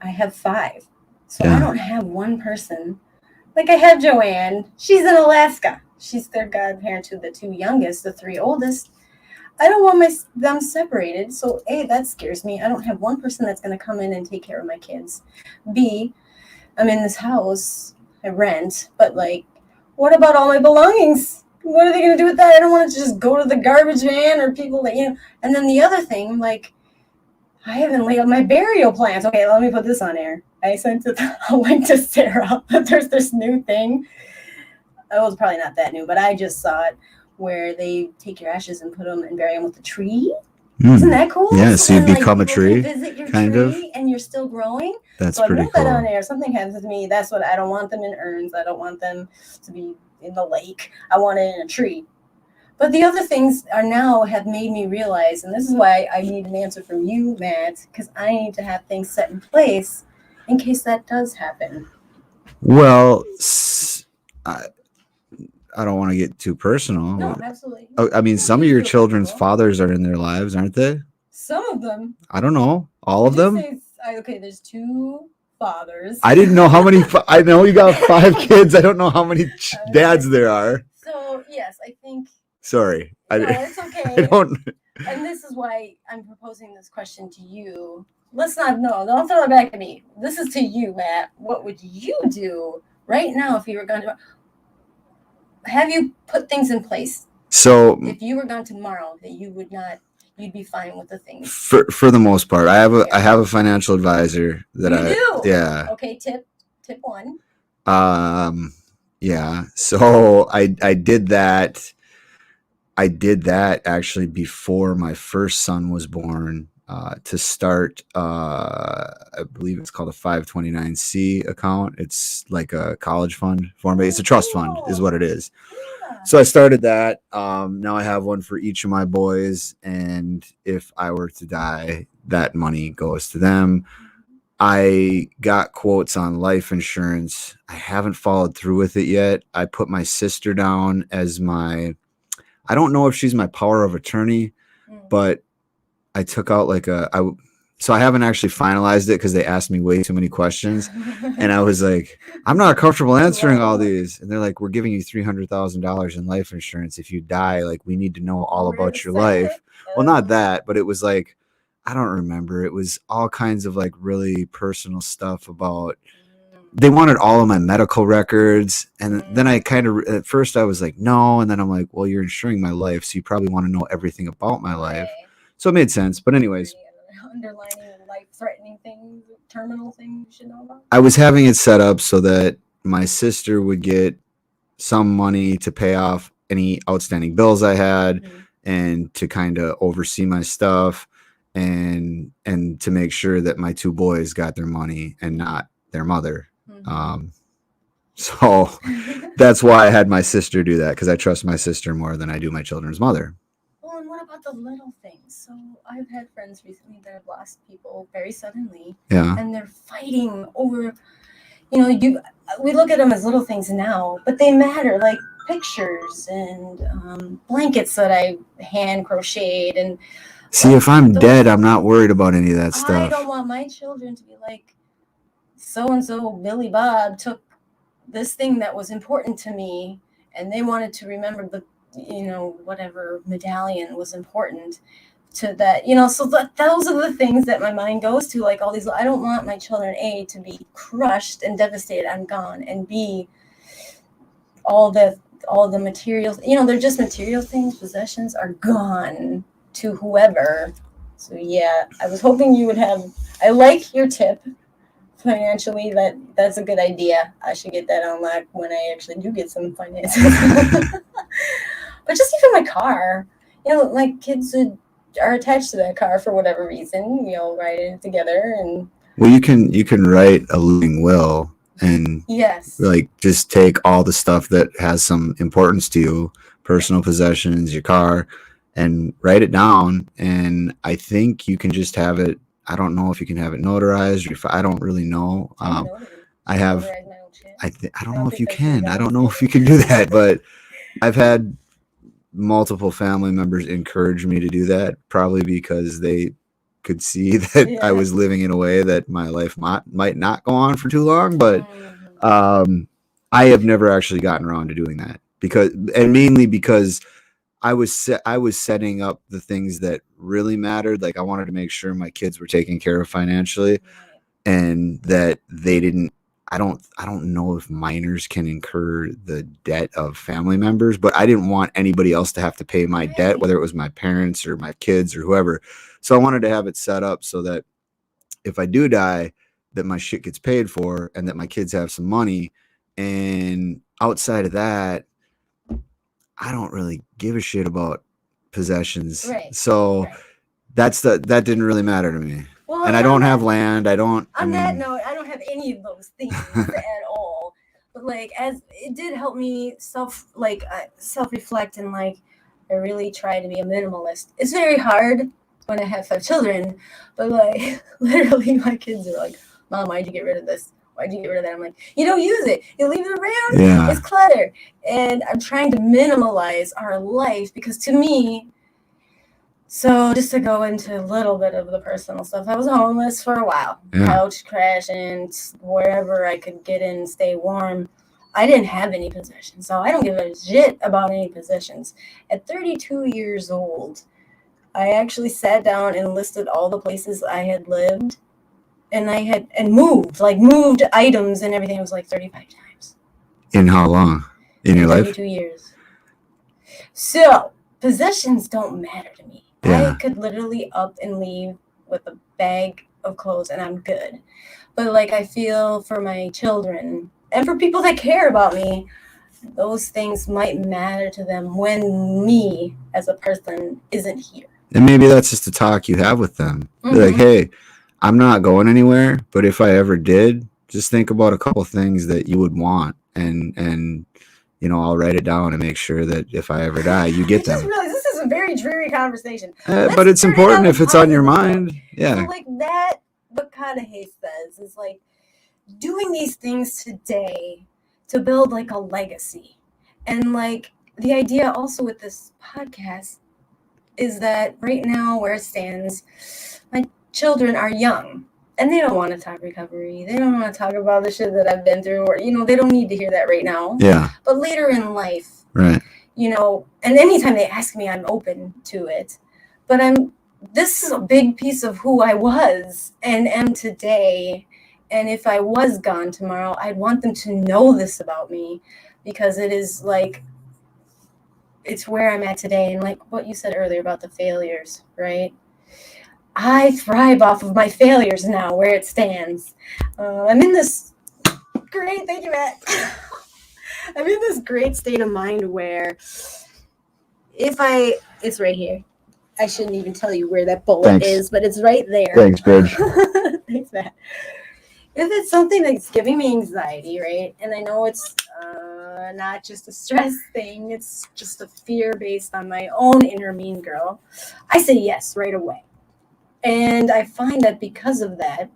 I have 5. So I don't have one person. Like, I have Joanne. She's in Alaska. She's their godparent to the 2 youngest, the 3 oldest. I don't want them separated. So A, that scares me. I don't have one person that's going to come in and take care of my kids. B, I'm in this house, I rent, but, like, what about all my belongings? What are they going to do with that? I don't want it to just go to the garbage van or people that, And then the other thing, like, I haven't laid out my burial plans. Okay, let me put this on air. I sent a link to Sarah. There's this new thing. It was probably not that new, but I just saw it, where they take your ashes and put them and bury them with a tree. Isn't that cool? Yeah, so you become like, a tree, visit your kind tree, of. and you're still growing. That's so pretty I wrote cool. that on air. Something happens with me. That's what I don't want them in urns. I don't want them to be in the lake. I want it in a tree. But the other things have made me realize, and this is why I need an answer from you, Matt, because I need to have things set in place in case that does happen. Well, I don't want to get too personal. No, absolutely. I mean, some of your children's fathers are in their lives, aren't they? Some of them. I don't know. All of them? Okay, there's 2 fathers. I didn't know how many. I know you got 5 kids. I don't know how many dads there are. So, yes, I think. Sorry. No, it's okay. I don't. And this is why I'm proposing this question to you. Don't throw it back at me. This is to you, Matt. What would you do right now if you were going to? Have you put things in place? So if you were gone tomorrow, that you would not, you'd be fine with the things. For the most part, I have a financial advisor that you do. Yeah. Okay. Tip 1. Yeah. So I did that. I did that actually before my first son was born. To start, I believe it's called a 529C account. It's like a college fund form. It's a trust fund, is what it is. Yeah. So I started that. Now I have one for each of my boys, and if I were to die, that money goes to them. I got quotes on life insurance. I haven't followed through with it yet. I put my sister down as I don't know if she's my power of attorney, but I took out so I haven't actually finalized it because they asked me way too many questions. And I was like, I'm not comfortable answering all these. And they're like, we're giving you $300,000 in life insurance. If you die, like, we need to know all about your life. Well, not that, but it was like, I don't remember. It was all kinds of like really personal stuff about, they wanted all of my medical records. And then I kind of, at first I was like, no. And then I'm like, well, you're insuring my life, so you probably want to know everything about my life. So it made sense. But anyways, underlining life-threatening things, terminal things you should know about. I was having it set up so that my sister would get some money to pay off any outstanding bills I had, and to kind of oversee my stuff, and to make sure that my 2 boys got their money and not their mother. So that's why I had my sister do that, because I trust my sister more than I do my children's mother. Well, and what about the little things? So I've had friends recently that have lost people very suddenly. Yeah. And they're fighting over, we look at them as little things now, but they matter, like pictures and blankets that I hand crocheted. And see, if I'm dead, I'm not worried about any of that stuff. I don't want my children to be like, so-and-so Billy Bob took this thing that was important to me, and they wanted to remember the, whatever medallion was important to that, so those are the things that my mind goes to, like all these. I don't want my children, A, to be crushed and devastated, I'm gone, and B, all the materials, they're just material things, possessions are gone to whoever. So yeah, I was hoping you would have. I like your tip financially. That's a good idea. I should get that on lock when I actually do get some finances. But just even my car, my kids are attached to that car for whatever reason. We all ride in it together, and Well, you can write a living will and yes, like just take all the stuff that has some importance to you, personal possessions, your car, and write it down. And I think you can just have it. I don't know if you can have it notarized or if I don't really know. I have. notarize my own shit. I don't I know don't if you think that's legal. can. I don't know if you can do that, but I've had multiple family members encourage me to do that, probably because they could see that I Yeah. was living in a way that my life might not go on for too long. But I have never actually gotten around to doing that and mainly because I was setting up the things that really mattered. Like I wanted to make sure my kids were taken care of financially, Right. and that they didn't. I don't know if minors can incur the debt of family members, but I didn't want anybody else to have to pay my debt, Right. whether it was my parents or my kids or whoever. So I wanted to have it set up so that if I do die, that my shit gets paid for and that my kids have some money. And outside of that, I don't really give a shit about possessions. Right. So Right. that didn't really matter to me. Well, And I don't have land. I don't. On that note, I don't have any of those things at all. But as it did help me self-reflect, and I really try to be a minimalist. It's very hard when I have 5 children, but literally my kids are like, "Mom, why'd you get rid of this? Why'd you get rid of that?" I'm like, "You don't use it. You leave it around. Yeah. It's clutter." And I'm trying to minimalize our life because to me. So just to go into a little bit of the personal stuff, I was homeless for a while, couch crashing, wherever I could get in and stay warm. I didn't have any possessions, so I don't give a shit about any possessions. At 32 years old, I actually sat down and listed all the places I had lived, and I had moved items and everything. It was 35 times. In how long? In your life? 32 years. So possessions don't matter to me. Yeah. I could literally up and leave with a bag of clothes and I'm good. But I feel for my children and for people that care about me, those things might matter to them when me as a person isn't here. And maybe that's just a talk you have with them. Mm-hmm. Be like, hey, I'm not going anywhere, but if I ever did, just think about a couple things that you would want, and I'll write it down and make sure that if I ever die, you get them. I just realized this is a very dreary conversation. But it's important if it's on your mind. Yeah. So that, what K.I.S.S says is doing these things today to build a legacy. And the idea also with this podcast is that right now where it stands, my children are young and they don't want to talk recovery. They don't want to talk about the shit that I've been through, or, they don't need to hear that right now. Yeah. But later in life, right. And anytime they ask me, I'm open to it. But this is a big piece of who I was and am today. And if I was gone tomorrow, I'd want them to know this about me, because it is it's where I'm at today. And what you said earlier about the failures, right? I thrive off of my failures now, where it stands. I'm in this great, thank you, Matt. I'm in this great state of mind where it's right here. I shouldn't even tell you where that bullet is, but it's right there. Thanks, Bridge. Thanks, Matt. If it's something that's giving me anxiety, right? And I know it's not just a stress thing, it's just a fear based on my own inner mean girl, I say yes right away. And I find that because of that,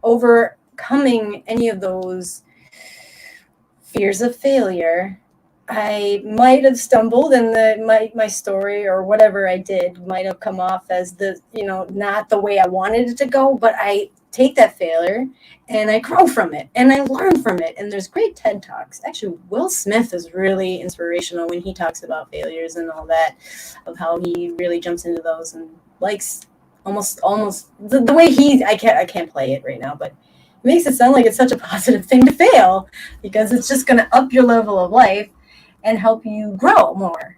overcoming any of those fears of failure, I might have stumbled, and my story or whatever I did might have come off as not the way I wanted it to go, but I take that failure and I grow from it and I learn from it. And there's great TED Talks. Actually, Will Smith is really inspirational when he talks about failures and all that, of how he really jumps into those and likes almost the way I can't play it right now, but it makes it sound like it's such a positive thing to fail, because it's just going to up your level of life and help you grow more.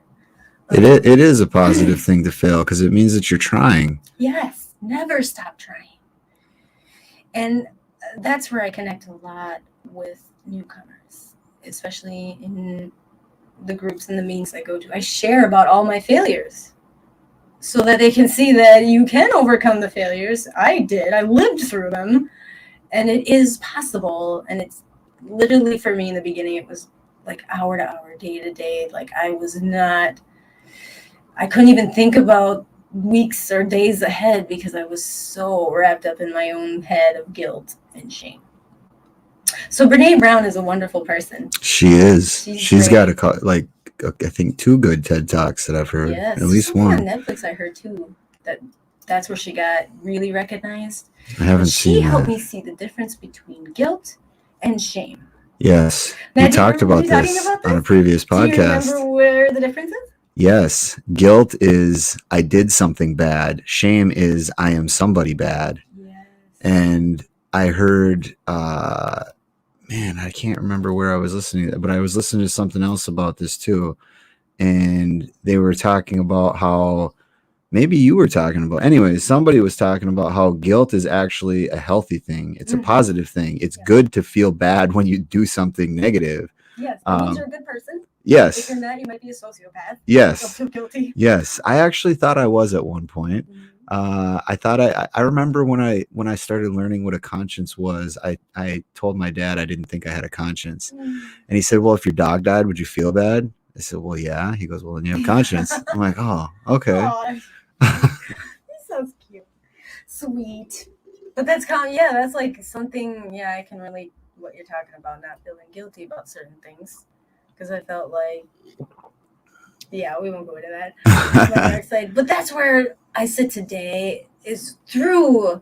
It is a positive thing to fail because it means that you're trying. Yes, never stop trying. And that's where I connect a lot with newcomers, especially in the groups and the meetings I go to. I share about all my failures so that they can see that you can overcome the failures. I did. I lived through them, and it is possible. And it's literally, for me in the beginning, it was like hour to hour, day to day. Like I couldn't even think about weeks or days ahead because I was so wrapped up in my own head of guilt and shame. So Brene Brown is a wonderful person. She is. She's great. got I think 2 good TED Talks that I've heard. Yes, at least one on Netflix I heard too. That's where she got really recognized. I haven't seen She helped that. me see the difference between guilt and shame. Yes, Now, we talked about this on a previous podcast. Do you remember where the difference is? Yes, guilt is I did something bad. Shame is I am somebody bad. Yes. And I heard, man, I can't remember where I was listening to that, but I was listening to something else about this too. And they were talking about how, maybe you were talking about, anyways, somebody was talking about how guilt is actually a healthy thing. It's a positive thing. It's good to feel bad when you do something negative. Yes, it means you're a good person. Yes. If you're not, you might be a sociopath. Yes. Don't feel guilty. Yes. I actually thought I was at one point. I thought I remember when I started learning what a conscience was, I told my dad I didn't think I had a conscience. And he said, well, if your dog died, would you feel bad? I said, well, yeah. He goes, well, then you have conscience. I'm like, oh, okay. He sounds cute. Sweet. But that's that's like something, I can relate what you're talking about, not feeling guilty about certain things. Because I felt like, we won't go into that. My dark side. But that's where I sit today, is through,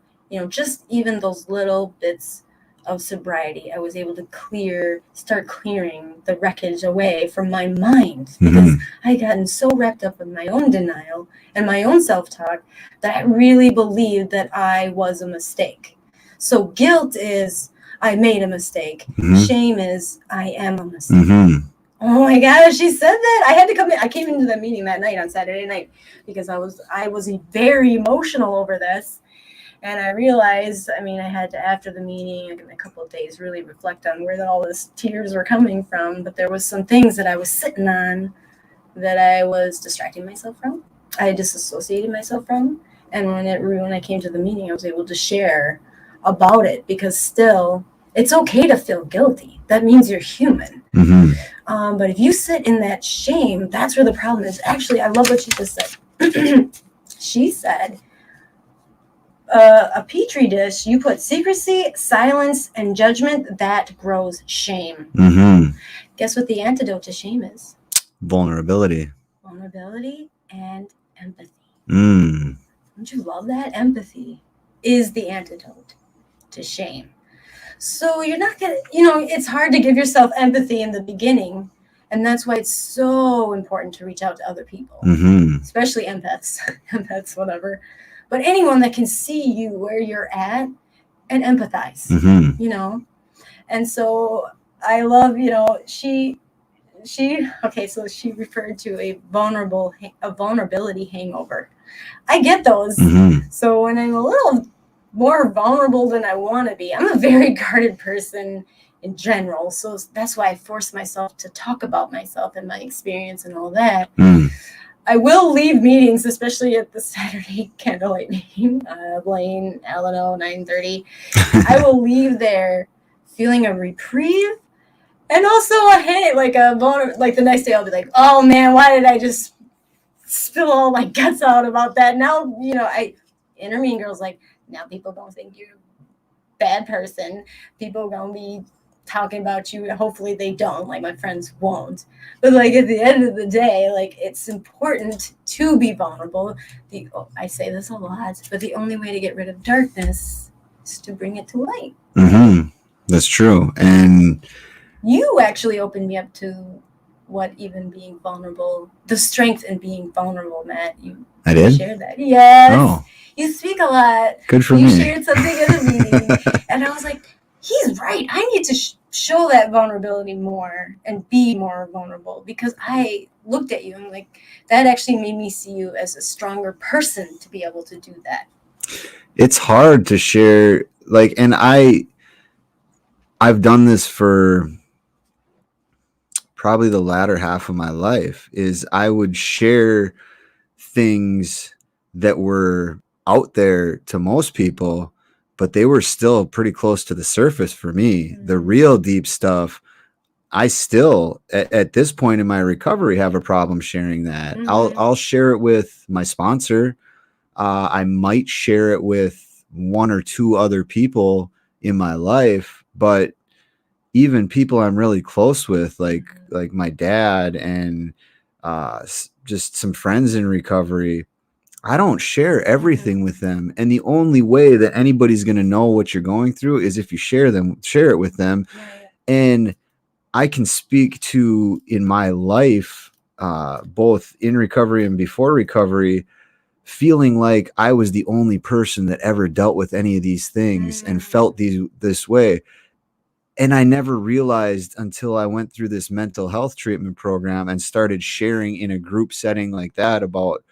just even those little bits of sobriety. I was able to start clearing the wreckage away from my mind, because I had gotten so wrapped up in my own denial and my own self-talk that I really believed that I was a mistake. So guilt is I made a mistake. Shame is I am a mistake. Oh my gosh, she said that. I had to come in. I came into the meeting that night on Saturday night because I was very emotional over this. And I realized, I had to, after the meeting, in a couple of days, really reflect on where all these tears were coming from. But there was some things that I was sitting on that I was distracting myself from. I disassociated myself from. And when I came to the meeting, I was able to share about it, because still, it's okay to feel guilty. That means you're human. But if you sit in that shame, that's where the problem is. Actually, I love what she just said. She said, a petri dish, you put secrecy, silence, and judgment, that grows shame. Guess what the antidote to shame is? Vulnerability and empathy. Don't you love that? Empathy is the antidote to shame. So you're not going to, it's hard to give yourself empathy in the beginning. And that's why it's so important to reach out to other people, especially empaths, whatever. But anyone that can see you where you're at and empathize, And so I love, she referred to a vulnerability hangover. I get those. So when I'm a little more vulnerable than I want to be, I'm a very guarded person in general. So that's why I force myself to talk about myself and my experience and all that. I will leave meetings, especially at the Saturday candlelight meeting, Blaine, Alano, 9:30. I will leave there feeling a reprieve, and also the next day I'll be like, oh man, why did I just spill all my guts out about that? Now, inner mean girl's like, now people don't think you're a bad person. People gonna be talking about you. Hopefully they don't. Like, my friends won't. But at the end of the day, it's important to be vulnerable. I say this a lot, but the only way to get rid of darkness is to bring it to light. That's true. And you actually opened me up to what even being vulnerable, the strength in being vulnerable, Matt. I did? Shared that. Yes. Oh. You speak a lot. Good for me. You shared something in the meeting. And I was like, he's right. I need to show that vulnerability more and be more vulnerable, because I looked at you and like that actually made me see you as a stronger person to be able to do that. It's hard to share, like, and I've done this for probably the latter half of my life. Is I would share things that were out there to most people, but they were still pretty close to the surface for me. The real deep stuff, I still at this point in my recovery have a problem sharing that. I'll share it with my sponsor. I might share it with one or two other people in my life, but even people I'm really close with, like my dad and just some friends in recovery, I don't share everything with them. And the only way that anybody's going to know what you're going through is if you share it with them. Right. And I can speak to in my life, both in recovery and before recovery, feeling like I was the only person that ever dealt with any of these things and felt this way. And I never realized until I went through this mental health treatment program and started sharing in a group setting like that about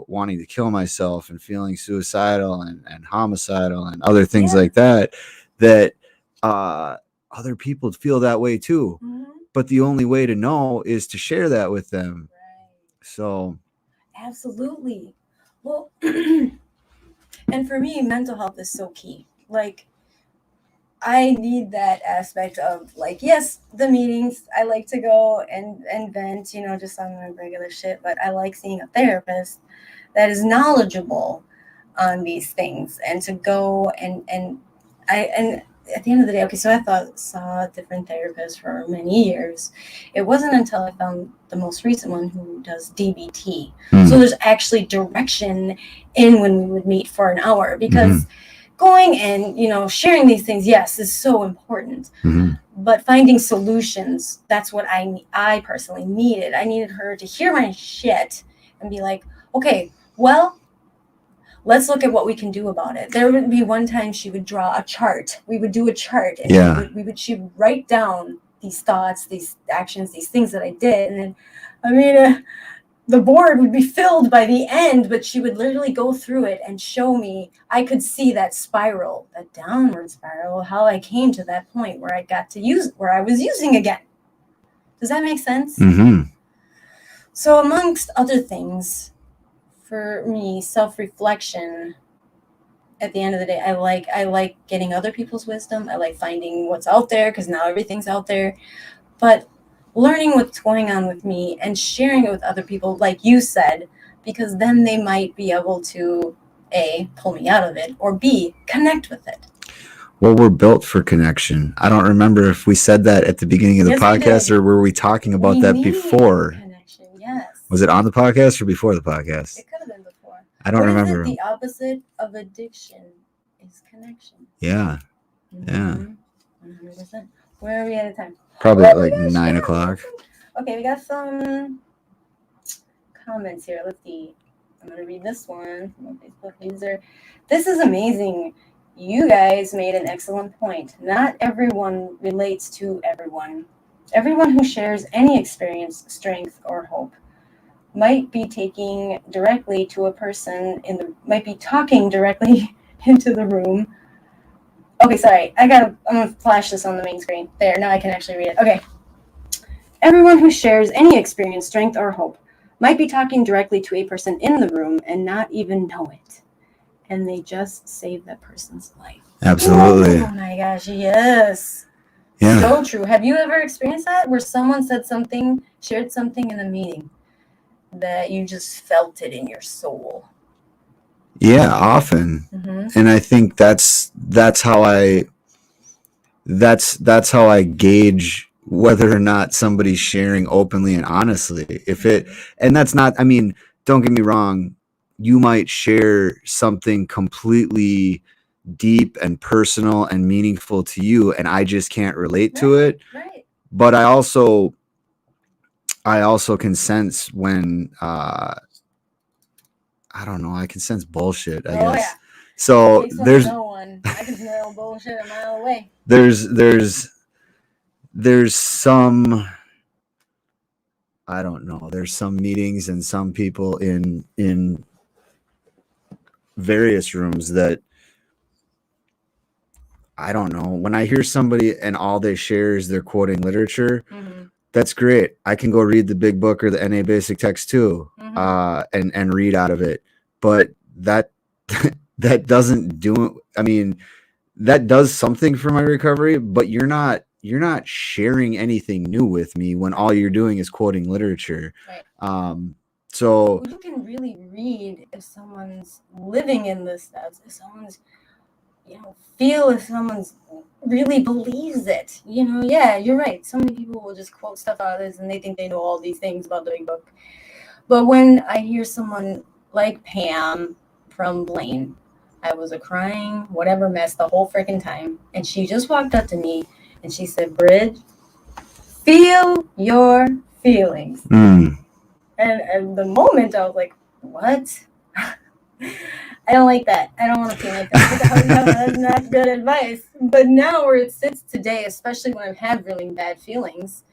wanting to kill myself and feeling suicidal and homicidal and other things like that, that other people feel that way too. But the only way to know is to share that with them. So Absolutely. Well, and for me, mental health is so key. Like, I need that aspect of like, yes, the meetings, I like to go and vent, just on my regular shit, but I like seeing a therapist that is knowledgeable on these things, and to go and at the end of the day, okay, so I saw different therapists for many years. It wasn't until I found the most recent one who does DBT. So there's actually direction in when we would meet for an hour, because going and sharing these things, yes, is so important. But finding solutions, that's what I personally needed. I needed her to hear my shit and be like, okay, well, let's look at what we can do about it. There would be one time she would draw a chart. We would do a chart, and she would write down these thoughts, these actions, these things that I did. And then, the board would be filled by the end, but she would literally go through it and show me. I could see that spiral, that downward spiral, how I came to that point where I got to where I was using again. Does that make sense? So amongst other things, for me, self-reflection, at the end of the day, I like getting other people's wisdom. I like finding what's out there, because now everything's out there. But learning what's going on with me and sharing it with other people, like you said, because then they might be able to A, pull me out of it, or B, connect with it. Well, we're built for connection. I don't remember if we said that at the beginning of the podcast, or were we talking about that before? Connection, yes. Was it on the podcast or before the podcast? It could have been before. I don't remember. What is it? The opposite of addiction is connection. Yeah. 100%. Where are we at a time? Probably at like 9 o'clock. Okay, we got some comments here. Let's see. I'm going to read this one from a Facebook user. This is amazing. You guys made an excellent point. Not everyone relates to everyone. Everyone who shares any experience, strength, or hope might be talking directly into the room. Okay, sorry. I'm gonna flash this on the main screen. There, now I can actually read it. Okay. Everyone who shares any experience, strength, or hope might be talking directly to a person in the room and not even know it. And they just save that person's life. Absolutely. Oh my gosh, yes. Yeah. So true. Have you ever experienced that, where someone shared something in a meeting that you just felt it in your soul? Yeah, often. And I think that's how I gauge whether or not somebody's sharing openly and honestly. And that's not, I mean, don't get me wrong, you might share something completely deep and personal and meaningful to you, and I just can't relate to it. Right. But I also can sense when I don't know, I can sense bullshit, I guess. Yeah. So there's no one. I can smell bullshit a mile away. There's there's some, I don't know, there's some meetings and some people in various rooms that I don't know. When I hear somebody and all they share is they're quoting literature, that's great. I can go read the big book or the NA basic text too, and read out of it. But that that doesn't do. I mean, that does something for my recovery. But you're not sharing anything new with me when all you're doing is quoting literature. Right. So you can really read if someone's living in this stuff, if someone's, feel if someone's really believes it. Yeah, you're right. So many people will just quote stuff out of this and they think they know all these things about the big book. But when I hear someone like Pam from Blaine, I was a crying, whatever mess the whole freaking time. And she just walked up to me and she said, Bridge, feel your feelings. And the moment I was like, what? I don't like that. I don't want to feel like that. That's not good advice. But now where it sits today, especially when I've had really bad feelings,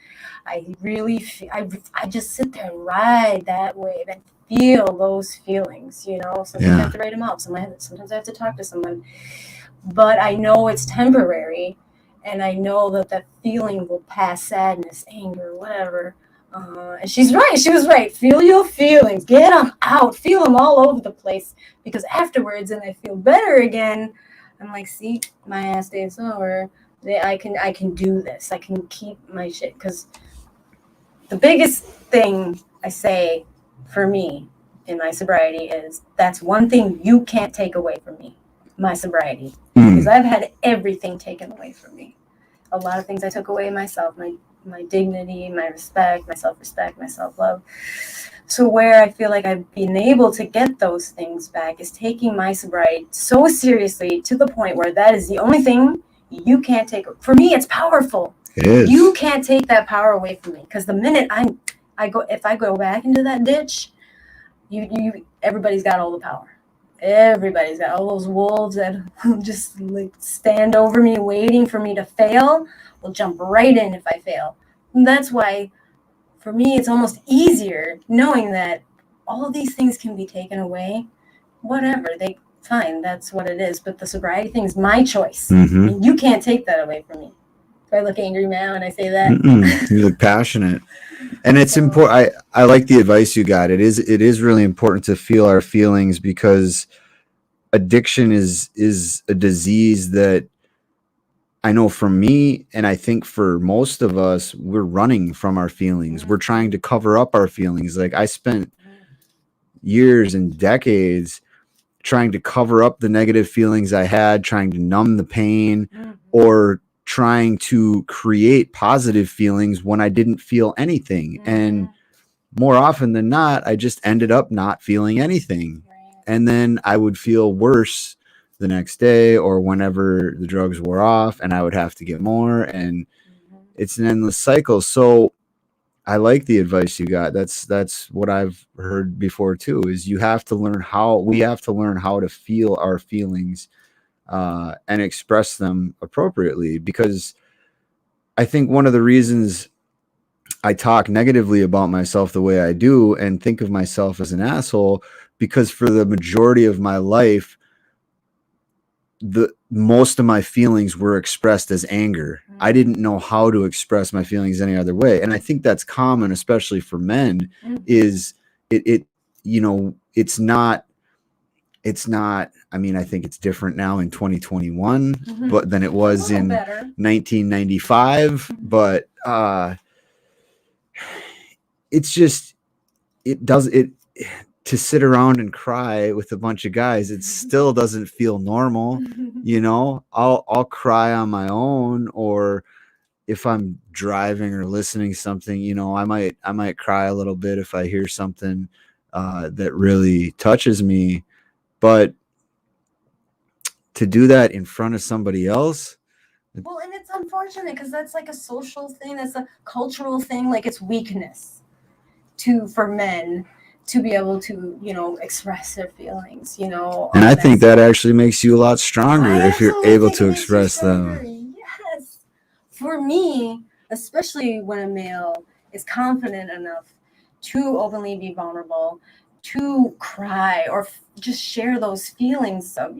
I really, I just sit there and ride that wave and feel those feelings, Sometimes I have to write them out. Sometimes I have to talk to someone. But I know it's temporary. And I know that feeling will pass, sadness, anger, whatever. And she's right. She was right. Feel your feelings. Get them out. Feel them all over the place. Because afterwards, and I feel better again, I'm like, see, my ass day is over. I can do this. I can keep my shit. Because the biggest thing I say for me in my sobriety is that's one thing you can't take away from me, my sobriety. Because I've had everything taken away from me. A lot of things I took away myself, my dignity, my respect, my self-respect, my self-love. So where I feel like I've been able to get those things back is taking my sobriety so seriously to the point where that is the only thing you can't take. For me, it's powerful. It is. You can't take that power away from me, because the minute if I go back into that ditch, everybody's got all the power. Everybody's got all those wolves that just like stand over me, waiting for me to fail. Will jump right in if I fail. And that's why, for me, it's almost easier knowing that all of these things can be taken away. Whatever, fine, that's what it is. But the sobriety thing is my choice. And you can't take that away from me. Do I look angry now when I say that? You look passionate. And it's important. I like the advice you got. It is really important to feel our feelings, because addiction is a disease that I know for me, and I think for most of us, we're running from our feelings. We're trying to cover up our feelings. Like, I spent years and decades trying to cover up the negative feelings I had, trying to numb the pain, or trying to create positive feelings when I didn't feel anything. And more often than not, I just ended up not feeling anything. And then I would feel worse the next day or whenever the drugs wore off, and I would have to get more. And it's an endless cycle. So I like the advice you got. That's what I've heard before too, is we have to learn how to feel our feelings and express them appropriately. Because I think one of the reasons I talk negatively about myself the way I do and think of myself as an asshole, because for the majority of my life, most of my feelings were expressed as anger. I didn't know how to express my feelings any other way. And I think that's common, especially for men, is it's not, I mean, I think it's different now in 2021, but than it was in 1995. But it's just, to sit around and cry with a bunch of guys, it still doesn't feel normal. I'll cry on my own, or if I'm driving or listening to something, I might cry a little bit if I hear something that really touches me. But to do that in front of somebody else, well, and it's unfortunate, because that's like a social thing, that's a cultural thing. Like, it's weakness for men to be able to, express their feelings, And I think that actually makes you a lot stronger if you're able to express them. Yes. For me, especially when a male is confident enough to openly be vulnerable, to cry or just share those feelings of,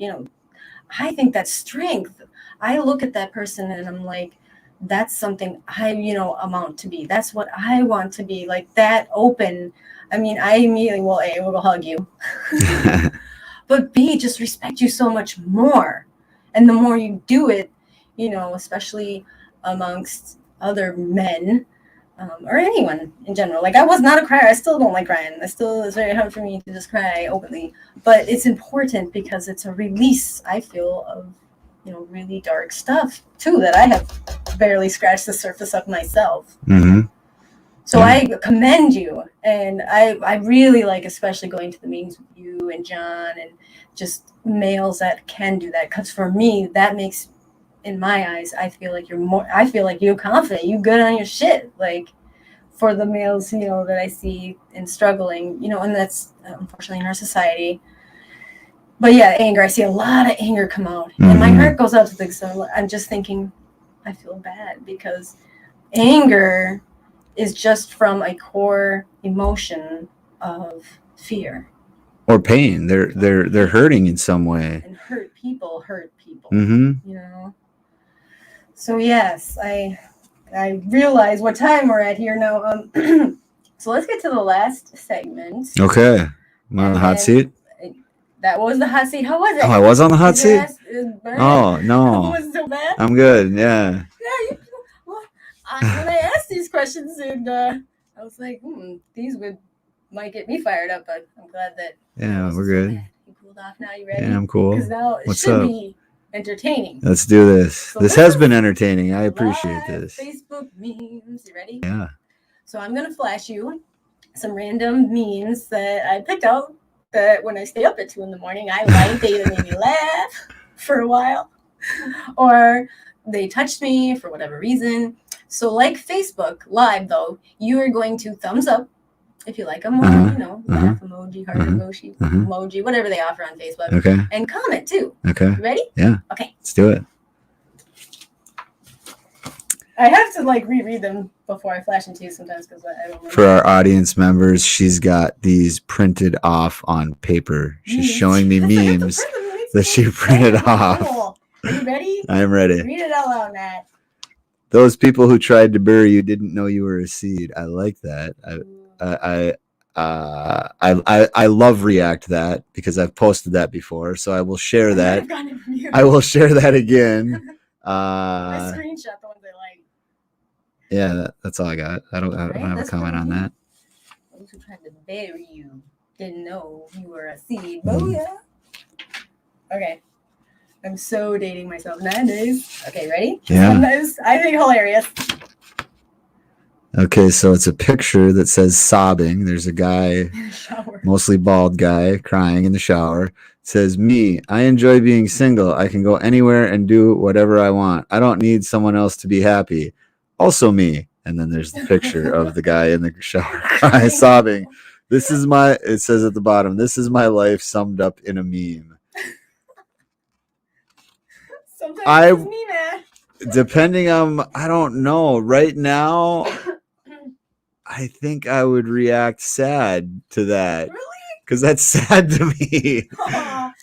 I think that's strength. I look at that person and I'm like, that's something I, amount to be. That's what I want to be, like that open. I mean, I immediately will, A, will hug you. But B, just respect you so much more. And the more you do it, especially amongst other men, or anyone in general. Like, I was not a crier. I still don't like crying. It's very hard for me to just cry openly. But it's important because it's a release, I feel, of, really dark stuff, too, that I have barely scratched the surface of myself. Mm-hmm. So I commend you. And I really like, especially going to the meetings with you and John and just males that can do that. Because for me, that makes, in my eyes, I feel like you're confident, you good on your shit. Like, for the males, that I see in struggling, and that's unfortunately in our society. But yeah, anger, I see a lot of anger come out. Mm-hmm. And my heart goes out to things. So I'm just thinking, I feel bad because anger is just from a core emotion of fear or pain. They're hurting in some way. And hurt people. Mm-hmm. So yes, I realize what time we're at here now. So let's get to the last segment. Okay. I'm on the hot seat. That was the hot seat. How was it? Oh, I was on the hot seat? Oh, no. Was it so bad? I'm good, yeah. Yeah, when I asked these questions, and I was like, these might get me fired up, but I'm glad that... Yeah, we're good. You cooled off now? You ready? Yeah, I'm cool. Because now it should be entertaining. Let's do this. So this has been entertaining. I appreciate this. Facebook memes. You ready? Yeah. So I'm going to flash you some random memes that I picked out that when I stay up at 2 a.m, I like. They either made me laugh for a while or they touched me for whatever reason. So like Facebook Live, though, you are going to thumbs up if you like them, or, laugh emoji, heart emoji, whatever they offer on Facebook. Okay. And comment, too. Okay. You ready? Yeah. Okay. Let's do it. I have to, reread them before I flash into you sometimes because I don't remember. For our audience members, she's got these printed off on paper. She's showing me memes that she printed off. Cool. Are you ready? I'm ready. Read it out loud, Matt. Those people who tried to bury you didn't know you were a seed. I like that. I love React that because I've posted that before, so I will share that. I will share that again. I screenshot the ones I like. Yeah, that's all I got. I don't have a comment on that. Those who tried to bury you didn't know you were a seed. Oh yeah. Okay. I'm so dating myself. 9 days. Okay, ready? Yeah. I think hilarious. Okay, so it's a picture that says sobbing. There's a guy, mostly bald guy, crying in the shower. It says, me, I enjoy being single. I can go anywhere and do whatever I want. I don't need someone else to be happy. Also me. And then there's the picture of the guy in the shower crying, sobbing. It says at the bottom, this is my life summed up in a meme. Sometimes it's me, man. Depending on, I don't know. Right now, I think I would react sad to that. Really? Because that's sad to me.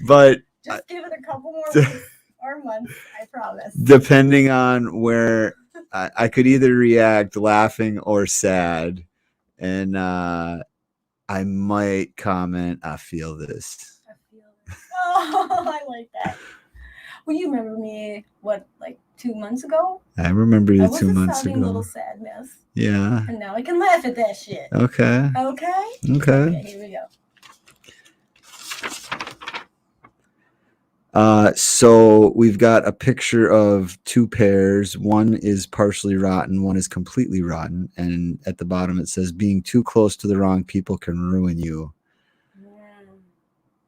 But just give it a couple more weeks or months, I promise. Depending on where I could either react laughing or sad. And I might comment, I feel this. Oh, I like that. Well, you remember me, 2 months ago? I remember you 2 months ago. I was a little sad mess. Yeah. And now I can laugh at that shit. Okay. Okay? Okay, here we go. So we've got a picture of two pears. One is partially rotten, one is completely rotten. And at the bottom it says, being too close to the wrong people can ruin you. Yeah.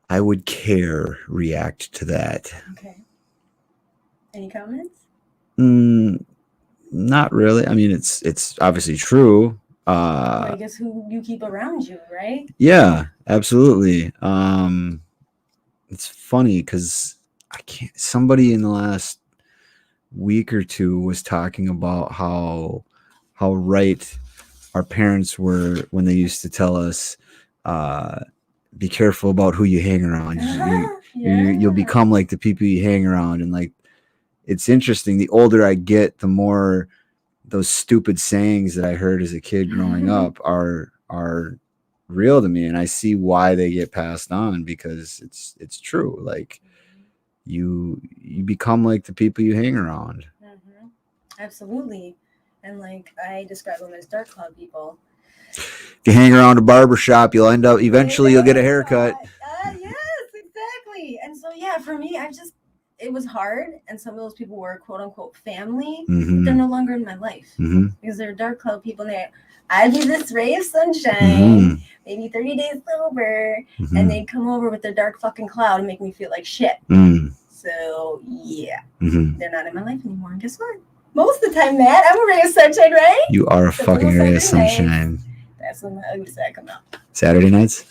I would react to that. Okay. Any comments? Not really. I mean, it's obviously true. I guess who you keep around you, right? Yeah, absolutely. It's funny because somebody in the last week or two was talking about how right our parents were when they used to tell us, be careful about who you hang around. You'll become like the people you hang around. And like, it's interesting. The older I get, the more those stupid sayings that I heard as a kid growing up are real to me, and I see why they get passed on, because it's true. Like, you become like the people you hang around. Absolutely. And like, I describe them as dark cloud people. If you hang around a barber shop, you'll end up eventually you'll get a haircut. Yes, exactly. And so yeah, for me, it was hard, and some of those people were quote unquote family, but they're no longer in my life because they're dark cloud people. And I'd be this ray of sunshine, maybe 30 days sober, and they'd come over with their dark fucking cloud and make me feel like shit. So yeah, they're not in my life anymore. And guess what? Most of the time, Matt, I'm a ray of sunshine, right? You are a fucking ray of sunshine. That's when my ugly side come out. Saturday nights?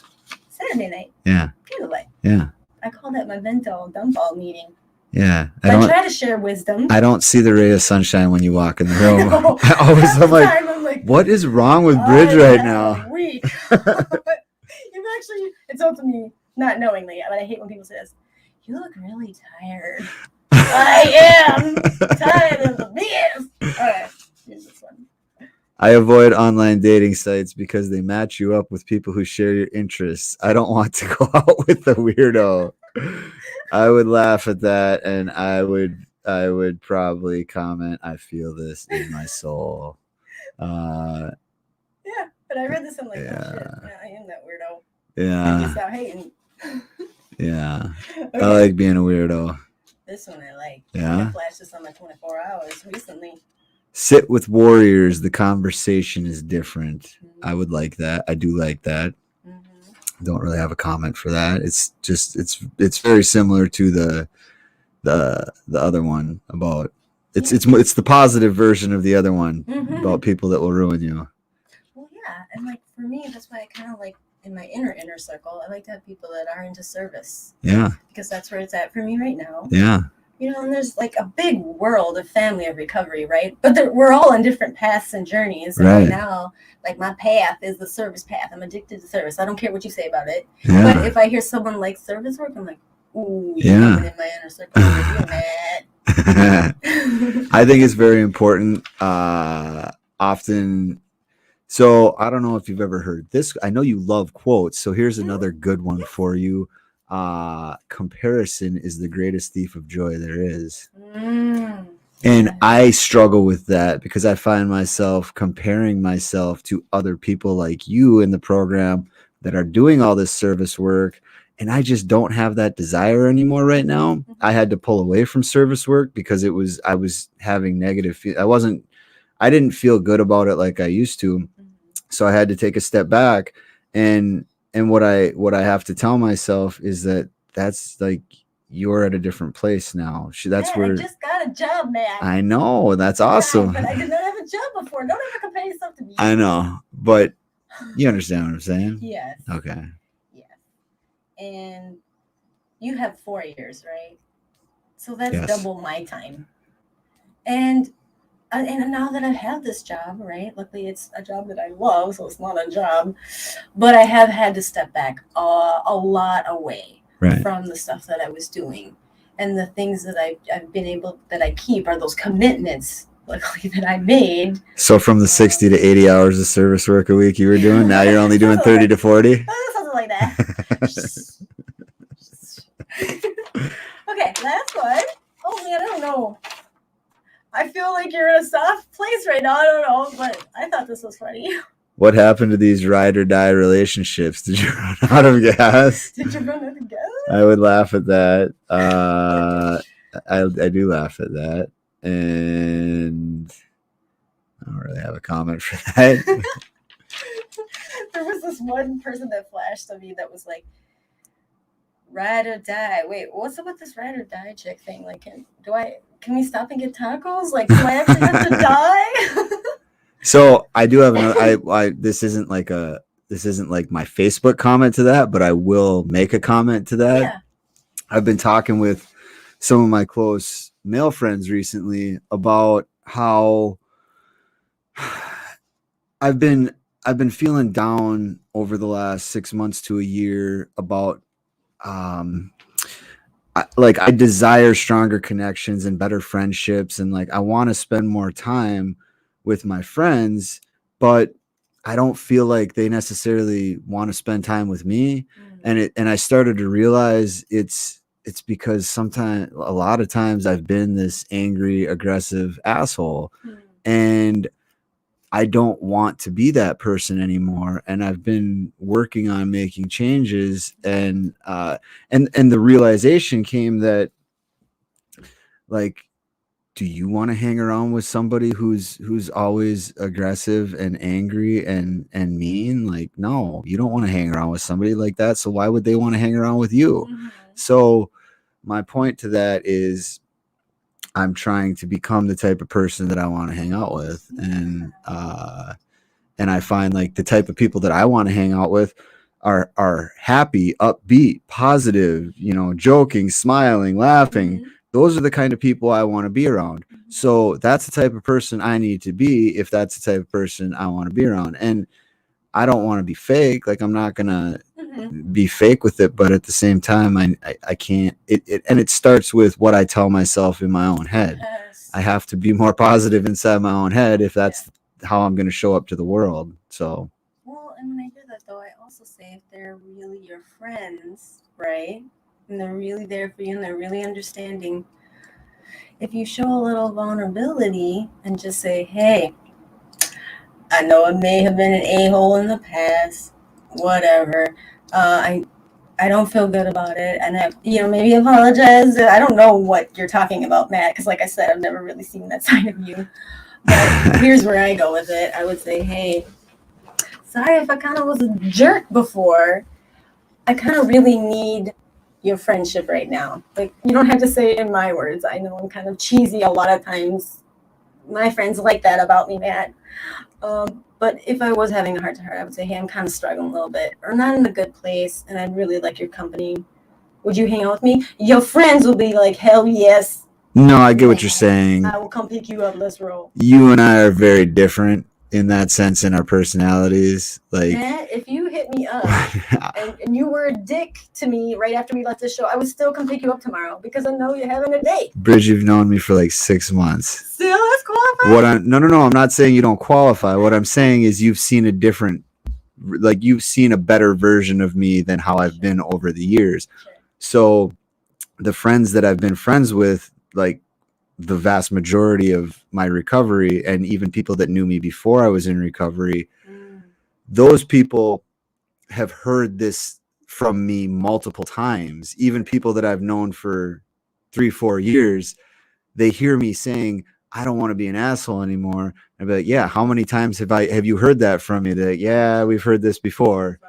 Saturday night. Yeah. Candlelight. Yeah. I call that my vento dump all meeting. Yeah. I try to share wisdom. I don't see the ray of sunshine when you walk in the room. I'm like, what is wrong with Bridge right now? Weak. You've actually, it's up to me, not knowingly, but I hate when people say this. You look really tired. I am tired of the BS. Okay, here's this one. I avoid online dating sites because they match you up with people who share your interests. I don't want to go out with a weirdo. I would laugh at that, and I would probably comment, I feel this in my soul. Yeah, but I read this and I'm like, oh shit, yeah, I am that weirdo. Yeah. I just out hating. Yeah. Okay. I like being a weirdo. This one I like. Yeah. I flashed this on my 24 hours recently. Sit with warriors. The conversation is different. I would like that. I do like that. Don't really have a comment for that. It's just it's very similar to the other one about it's the positive version of the other one about people that will ruin you. Well, yeah, and like for me, that's why I kind of like in my inner circle, I like to have people that are into service. Yeah. Because that's where it's at for me right now. Yeah. You know, and there's like a big world of family of recovery, right? But we're all on different paths and journeys. And right now, like my path is the service path. I'm addicted to service. I don't care what you say about it. Yeah. But if I hear someone like service work, I'm like, ooh, you're coming in my inner circle. You're mad. I think it's very important. Often. So I don't know if you've ever heard this. I know you love quotes. So here's another good one for you. Comparison is the greatest thief of joy there is. And I struggle with that because I find myself comparing myself to other people like you in the program that are doing all this service work. And I just don't have that desire anymore right now. I had to pull away from service work because I was having negative I didn't feel good about it like I used to. So I had to take a step back, and what I have to tell myself is that's like, you're at a different place now. That's where I just got a job, man. I know, that's awesome. But I did not have a job before. Don't ever compare yourself to me. I know, but you understand what I'm saying? Yes. Okay. Yes. And you have 4 years, right? So that's double my time. And now that I have this job, right? Luckily, it's a job that I love, so it's not a job. But I have had to step back a lot away from the stuff that I was doing, and the things that I've been able that I keep are those commitments, luckily, that I made. So from the 60 to 80 hours of service work a week you were doing, now you're only doing 30 to 40. Something like that. Okay, last one. Oh man, I don't know. I feel like you're in a soft place right now. I don't know, but I thought this was funny. What happened to these ride or die relationships? Did you run out of gas? Did you run out of gas? I would laugh at that. I do laugh at that. And I don't really have a comment for that. There was this one person that flashed to me that was like, ride or die. Wait, what's up with this ride or die chick thing? Like, can we stop and get tacos? Like, do I actually have to die? So I do have another. This isn't like my Facebook comment to that, but I will make a comment to that. Yeah. I've been talking with some of my close male friends recently about how I've been feeling down over the last 6 months to a year about I desire stronger connections and better friendships, and like I want to spend more time with my friends, but I don't feel like they necessarily want to spend time with me. And I started to realize it's because sometimes, a lot of times, I've been this angry, aggressive asshole, and I don't want to be that person anymore. And I've been working on making changes, and the realization came that, like, do you want to hang around with somebody who's always aggressive and angry and mean? Like, no, you don't want to hang around with somebody like that. So why would they want to hang around with you? So my point to that is, I'm trying to become the type of person that I want to hang out with. And I find like the type of people that I want to hang out with are happy, upbeat, positive, joking, smiling, laughing. Those are the kind of people I want to be around. So that's the type of person I need to be if that's the type of person I want to be around. And I don't want to be fake. Like, I'm not gonna be fake with it, but at the same time, I can't. And it starts with what I tell myself in my own head. I have to be more positive inside my own head if that's how I'm going to show up to the world. So. Well, and when I hear that, though, I also say if they're really your friends, right, and they're really there for you and they're really understanding, if you show a little vulnerability and just say, hey, I know it may have been an a-hole in the past, whatever, I don't feel good about it, and I, maybe apologize. I don't know what you're talking about, Matt, because like I said, I've never really seen that side of you. But here's where I go with it. I would say, hey, sorry if I kind of was a jerk before. I kind of really need your friendship right now. Like, you don't have to say it in my words. I know I'm kind of cheesy a lot of times. My friends like that about me, Matt. But if I was having a heart-to-heart, I would say, hey, I'm kind of struggling a little bit, or not in a good place, and I'd really like your company. Would you hang out with me? Your friends will be like, hell yes. No, I get what you're saying. I will come pick you up. Let's roll. You and I are very different in that sense in our personalities. Like, Matt, if you hit me up and you were a dick to me right after we left the show, I would still come pick you up tomorrow because I know you're having a date. Bridge, you've known me for like 6 months. Still, that's qualified. No. I'm not saying you don't qualify. What I'm saying is you've seen you've seen a better version of me than how I've been over the years. Sure. So the friends that I've been friends with, like the vast majority of my recovery, and even people that knew me before I was in recovery, those people have heard this from me multiple times. Even people that I've known for 3-4 years, they hear me saying, I don't want to be an asshole anymore. I'd be like, yeah, how many times have you heard that from me? They're like, yeah, we've heard this before.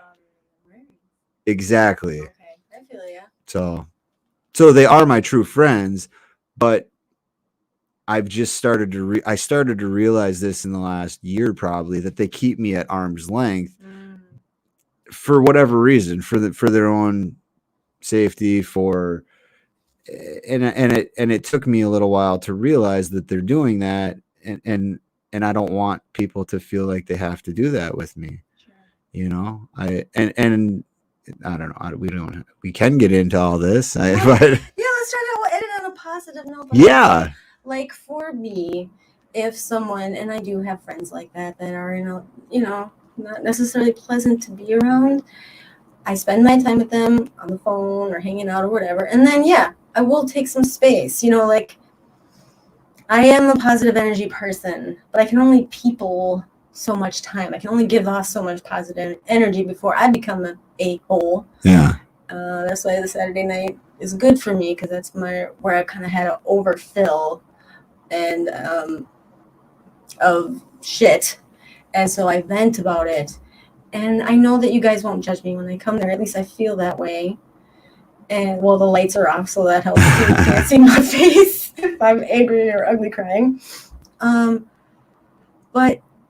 Exactly. Okay, I feel ya. So they are my true friends, but I've just started to realize this in the last year, probably, that they keep me at arm's length for whatever reason, for their own safety, and it took me a little while to realize that they're doing that, and I don't want people to feel like they have to do that with me. Sure. I don't know. We can get into all this, but yeah, let's try to end it on a positive note. Yeah. Like for me, if someone, and I do have friends like that are not necessarily pleasant to be around, I spend my time with them on the phone or hanging out or whatever. And then, I will take some space, like I am a positive energy person, but I can only people so much time. I can only give off so much positive energy before I become an a-hole. Yeah. That's why the Saturday night is good for me, because that's where I kind of had to overfill and of shit, and so I vent about it, and I know that you guys won't judge me when I come there. At least I feel that way. And well, the lights are off, so that helps too. You can't see my face if I'm angry or ugly crying. But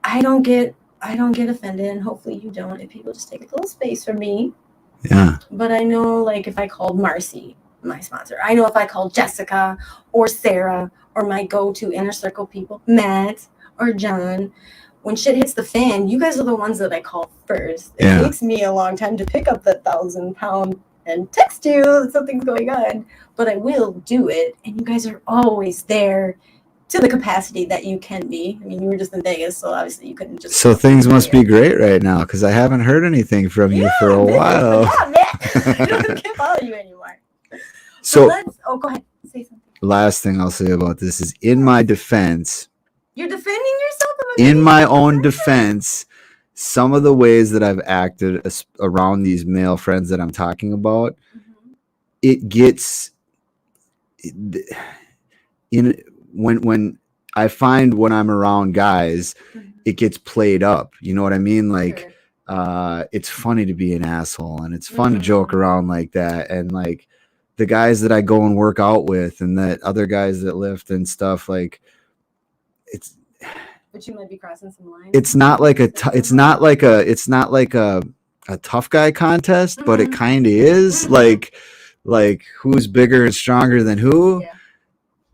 I don't get offended, and hopefully you don't, if people just take a little space from me. Yeah. But I know, like, if I called Marcy, my sponsor, I know if I called Jessica or Sarah or my go-to inner circle people, Matt or John, when shit hits the fan, you guys are the ones that I call first. It Yeah. takes me a long time to pick up the 1,000-pound and text you that something's going on, but I will do it. And you guys are always there to the capacity that you can be. I mean, you were just in Vegas, so obviously you couldn't just. So things must be great right now because I haven't heard anything from you for a while. Yeah, man. I can't follow you anymore. So let's. Oh, go ahead. Say something. Last thing I'll say about this is, in my defense, You're defending yourself? in my own defense, some of the ways that I've acted around these male friends that I'm talking about, it gets in when I find when I'm around guys, it gets played up. You know what I mean? Like, it's funny to be an asshole, and it's fun to joke around like that. And like the guys that I go and work out with, and that other guys that lift and stuff, like it's. But you might be crossing some lines. It's not like it's not like a tough guy contest, but it kind of is. Like who's bigger and stronger than who. Yeah.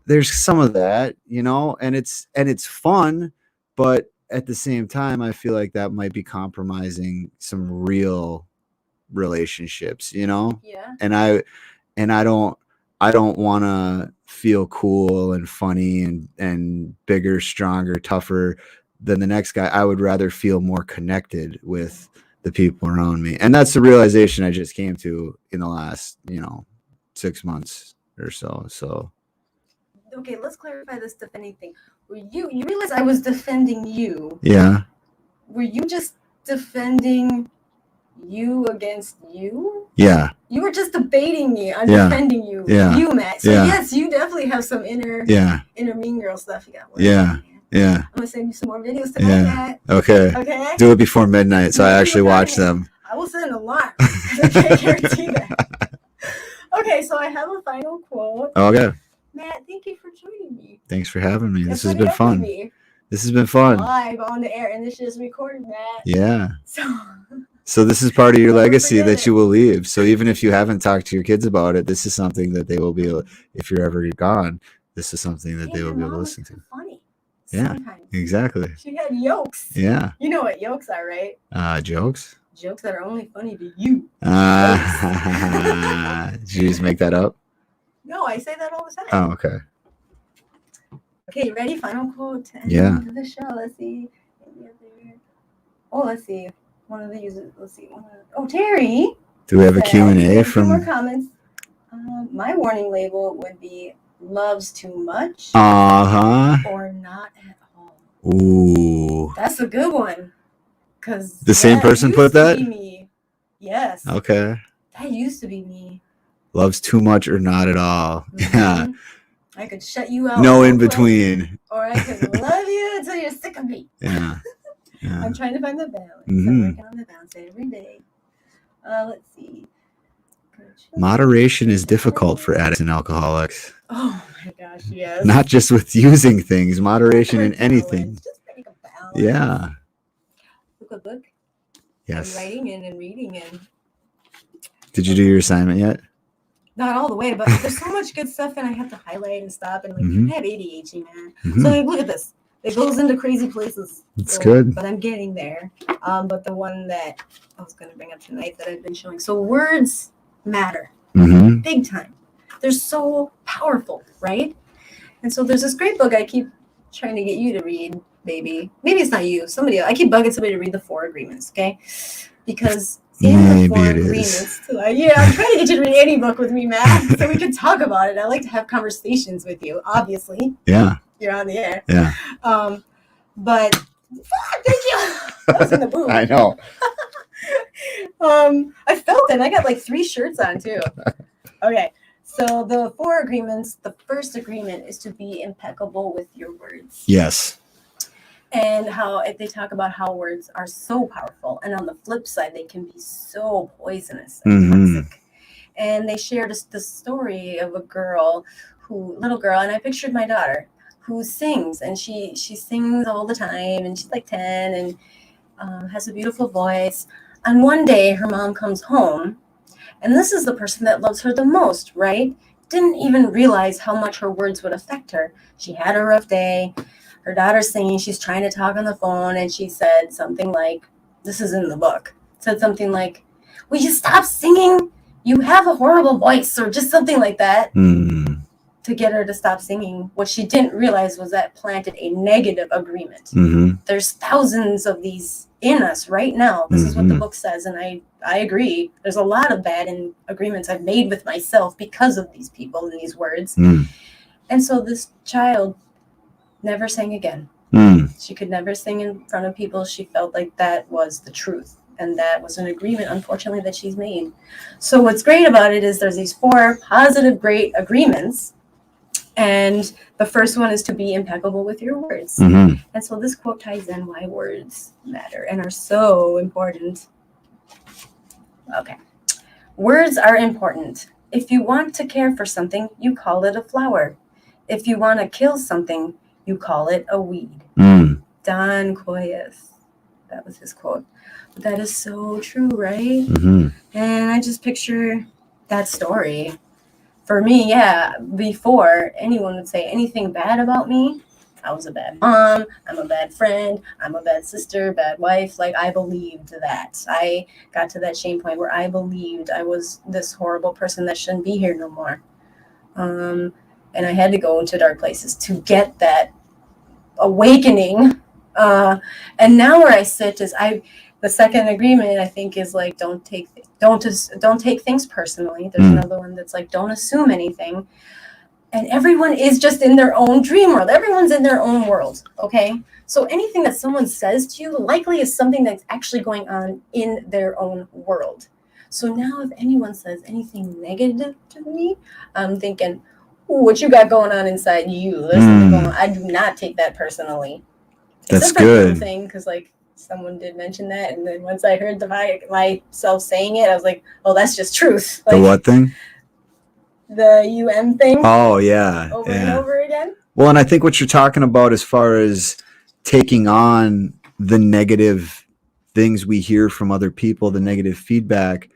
There's some of that, you know, and it's fun, but at the same time, I feel like that might be compromising some real relationships, you know. Yeah. And I don't want to feel cool and funny and bigger, stronger, tougher than the next guy. I would rather feel more connected with the people around me. And that's the realization I just came to in the last, 6 months or so. So. Okay, let's clarify this defending thing. Were you realize I was defending you? Yeah. Were you just defending you against you? Yeah. You were just debating me. I'm defending you. Yeah. You, Matt. So yes, you definitely have some inner mean girl stuff you got. Yeah. I'm gonna send you some more videos tonight, Matt. Okay. Do it before midnight, so I actually watch them. I will send a lot. I can't guarantee that. Okay, so I have a final quote. Okay. Matt, thank you for joining me. Thanks for having me. This has been fun. This has been fun. Live on the air, and this is recorded, Matt. Yeah. So this is part of your legacy that you will leave. So even if you haven't talked to your kids about it, this is something that they will be able, if you're ever gone, this is something that they will be able to listen to. Funny. Yeah, sometimes. Exactly. She had yokes. Yeah. You know what yokes are, right? Jokes? Jokes that are only funny to you. Did you just make that up? No, I say that all the time. Oh, okay. Okay, you ready? Final quote to end the show. Let's see. Let's see. One of the users. Let's see. Terry. Do we have a Q&A from? More comments. My warning label would be loves too much. Or not at all. Ooh. That's a good one. Cause the same person put that? Me. Yes. Okay. That used to be me. Loves too much or not at all. Yeah. I could shut you out. No in between. Or I could love you until you're sick of me. Yeah. I'm trying to find the balance. I'm working on the balance every day. Let's see. Moderation is difficult for addicts and alcoholics. Oh my gosh, yes. Not just with using things, moderation in anything. Just make a balance. Yeah. Book. Yes. I'm writing and reading and. Did you do your assignment yet? Not all the way, but there's so much good stuff, and I have to highlight and stop. And I have ADHD, man. So look at this. It goes into crazy places. It's good. But I'm getting there. But the one that I was going to bring up tonight that I've been showing. So words matter. Big time. They're so powerful, right? And so there's this great book I keep trying to get you to read, maybe. Maybe it's not you. Somebody else. I keep bugging somebody to read the 4 Agreements, okay? Because in the 4 Agreements. I'm trying to get you to read any book with me, Matt, so we can talk about it. I like to have conversations with you, obviously. Yeah. You're on the air. Yeah. But thank you. I was in the booth. I know. I felt it. I got like 3 shirts on too. Okay. So the 4 agreements, the first agreement is to be impeccable with your words. Yes. And how they talk about how words are so powerful. And on the flip side, they can be so poisonous and toxic. And they shared the story of a little girl, and I pictured my daughter, who sings, and she sings all the time, and she's like 10 and has a beautiful voice. And one day her mom comes home, and this is the person that loves her the most, right? Didn't even realize how much her words would affect her. She had a rough day. her daughter's singing. She's trying to talk on the phone, and she said something like, this is in the book, said something like, will you stop singing? You have a horrible voice, or just something like that. To get her to stop singing. What she didn't realize was that planted a negative agreement. There's thousands of these in us right now. This is what the book says, and I agree. There's a lot of bad agreements I've made with myself because of these people and these words. And so this child never sang again. She could never sing in front of people. She felt like that was the truth. And that was an agreement, unfortunately, that she's made. So what's great about it is there's these 4 positive, great agreements. And the first one is to be impeccable with your words. And so this quote ties in why words matter and are so important. Okay. Words are important. If you want to care for something, you call it a flower. If you want to kill something, you call it a weed. Don K.I.S. That was his quote. But that is so true, right? And I just picture that story. For me, yeah, before anyone would say anything bad about me, I was a bad mom, I'm a bad friend, I'm a bad sister, bad wife. Like, I believed that. I got to that shame point where I believed I was this horrible person that shouldn't be here no more. And I had to go into dark places to get that awakening. And now where I sit is the second agreement, I think, is like, don't take things personally. There's another one that's like, don't assume anything. And everyone is just in their own dream world. Everyone's in their own world. Okay. So anything that someone says to you likely is something that's actually going on in their own world. So now if anyone says anything negative to me, I'm thinking, ooh, what you got going on inside you? There's something going on. I do not take that personally. That's good. Because like someone did mention that, and then once I heard myself saying it, I was like, oh, that's just truth. Like, the what thing? The thing. Oh, yeah. Over and over again. Well, and I think what you're talking about as far as taking on the negative things we hear from other people, the negative feedback,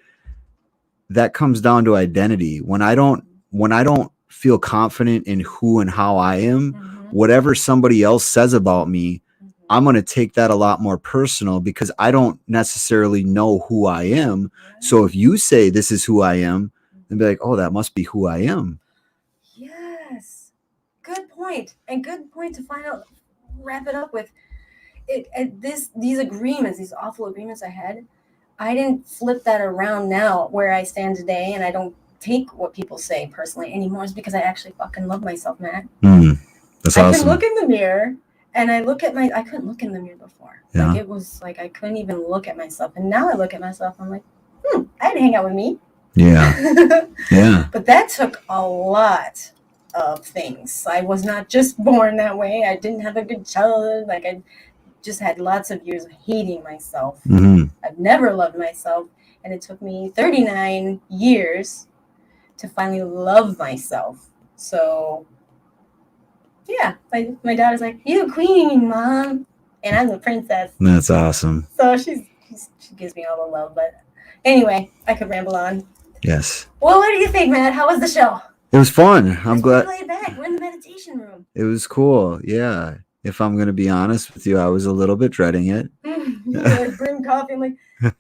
that comes down to identity. When I don't feel confident in who and how I am, whatever somebody else says about me, I'm going to take that a lot more personal because I don't necessarily know who I am. So if you say this is who I am, then be like, oh, that must be who I am. Yes. Good point. And good point to wrap it up with it. These agreements, these awful agreements I had, I didn't flip that around now where I stand today, and I don't take what people say personally anymore. It's because I actually fucking love myself, Matt. That's awesome. I can look in the mirror and I couldn't look in the mirror before. Yeah. Like, it was like I couldn't even look at myself. And now I look at myself, I'm like, I had to hang out with me. Yeah. Yeah. But that took a lot of things. I was not just born that way. I didn't have a good childhood. Like, I just had lots of years of hating myself. I've never loved myself. And it took me 39 years to finally love myself. So, yeah, my daughter's like, you queen, Mom. And I'm the princess. That's awesome. So she gives me all the love. But anyway, I could ramble on. Yes. Well, what do you think, Matt? How was the show? It was fun. I'm glad. Laid back. We're in the meditation room. It was cool. Yeah. If I'm going to be honest with you, I was a little bit dreading it. You like bring coffee. I'm like,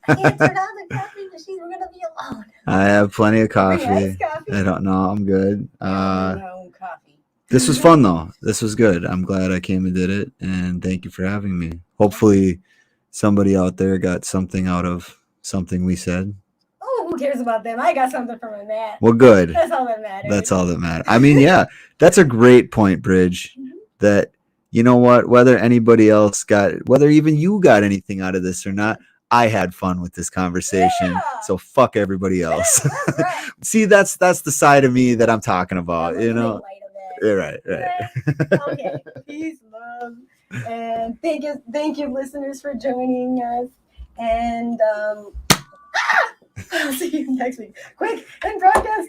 I can't turn on the coffee machine. We're going to be alone. I have plenty of coffee. Coffee. I don't know. I'm good. Coffee. This was fun, though. This was good. I'm glad I came and did it. And thank you for having me. Hopefully somebody out there got something out of something we said. Oh, who cares about them? I got something from my Matt. Well, good. That's all that matters. That's all that matters. I mean, yeah, that's a great point, Bridge, that, you know what, whether anybody else whether even you got anything out of this or not, I had fun with this conversation. Yeah. So fuck everybody else. Yeah, that's right. See, that's the side of me that I'm talking about, you know? Right. Okay. Peace, love. And thank you, listeners, for joining us. And I'll see you next week. Quick, and broadcast.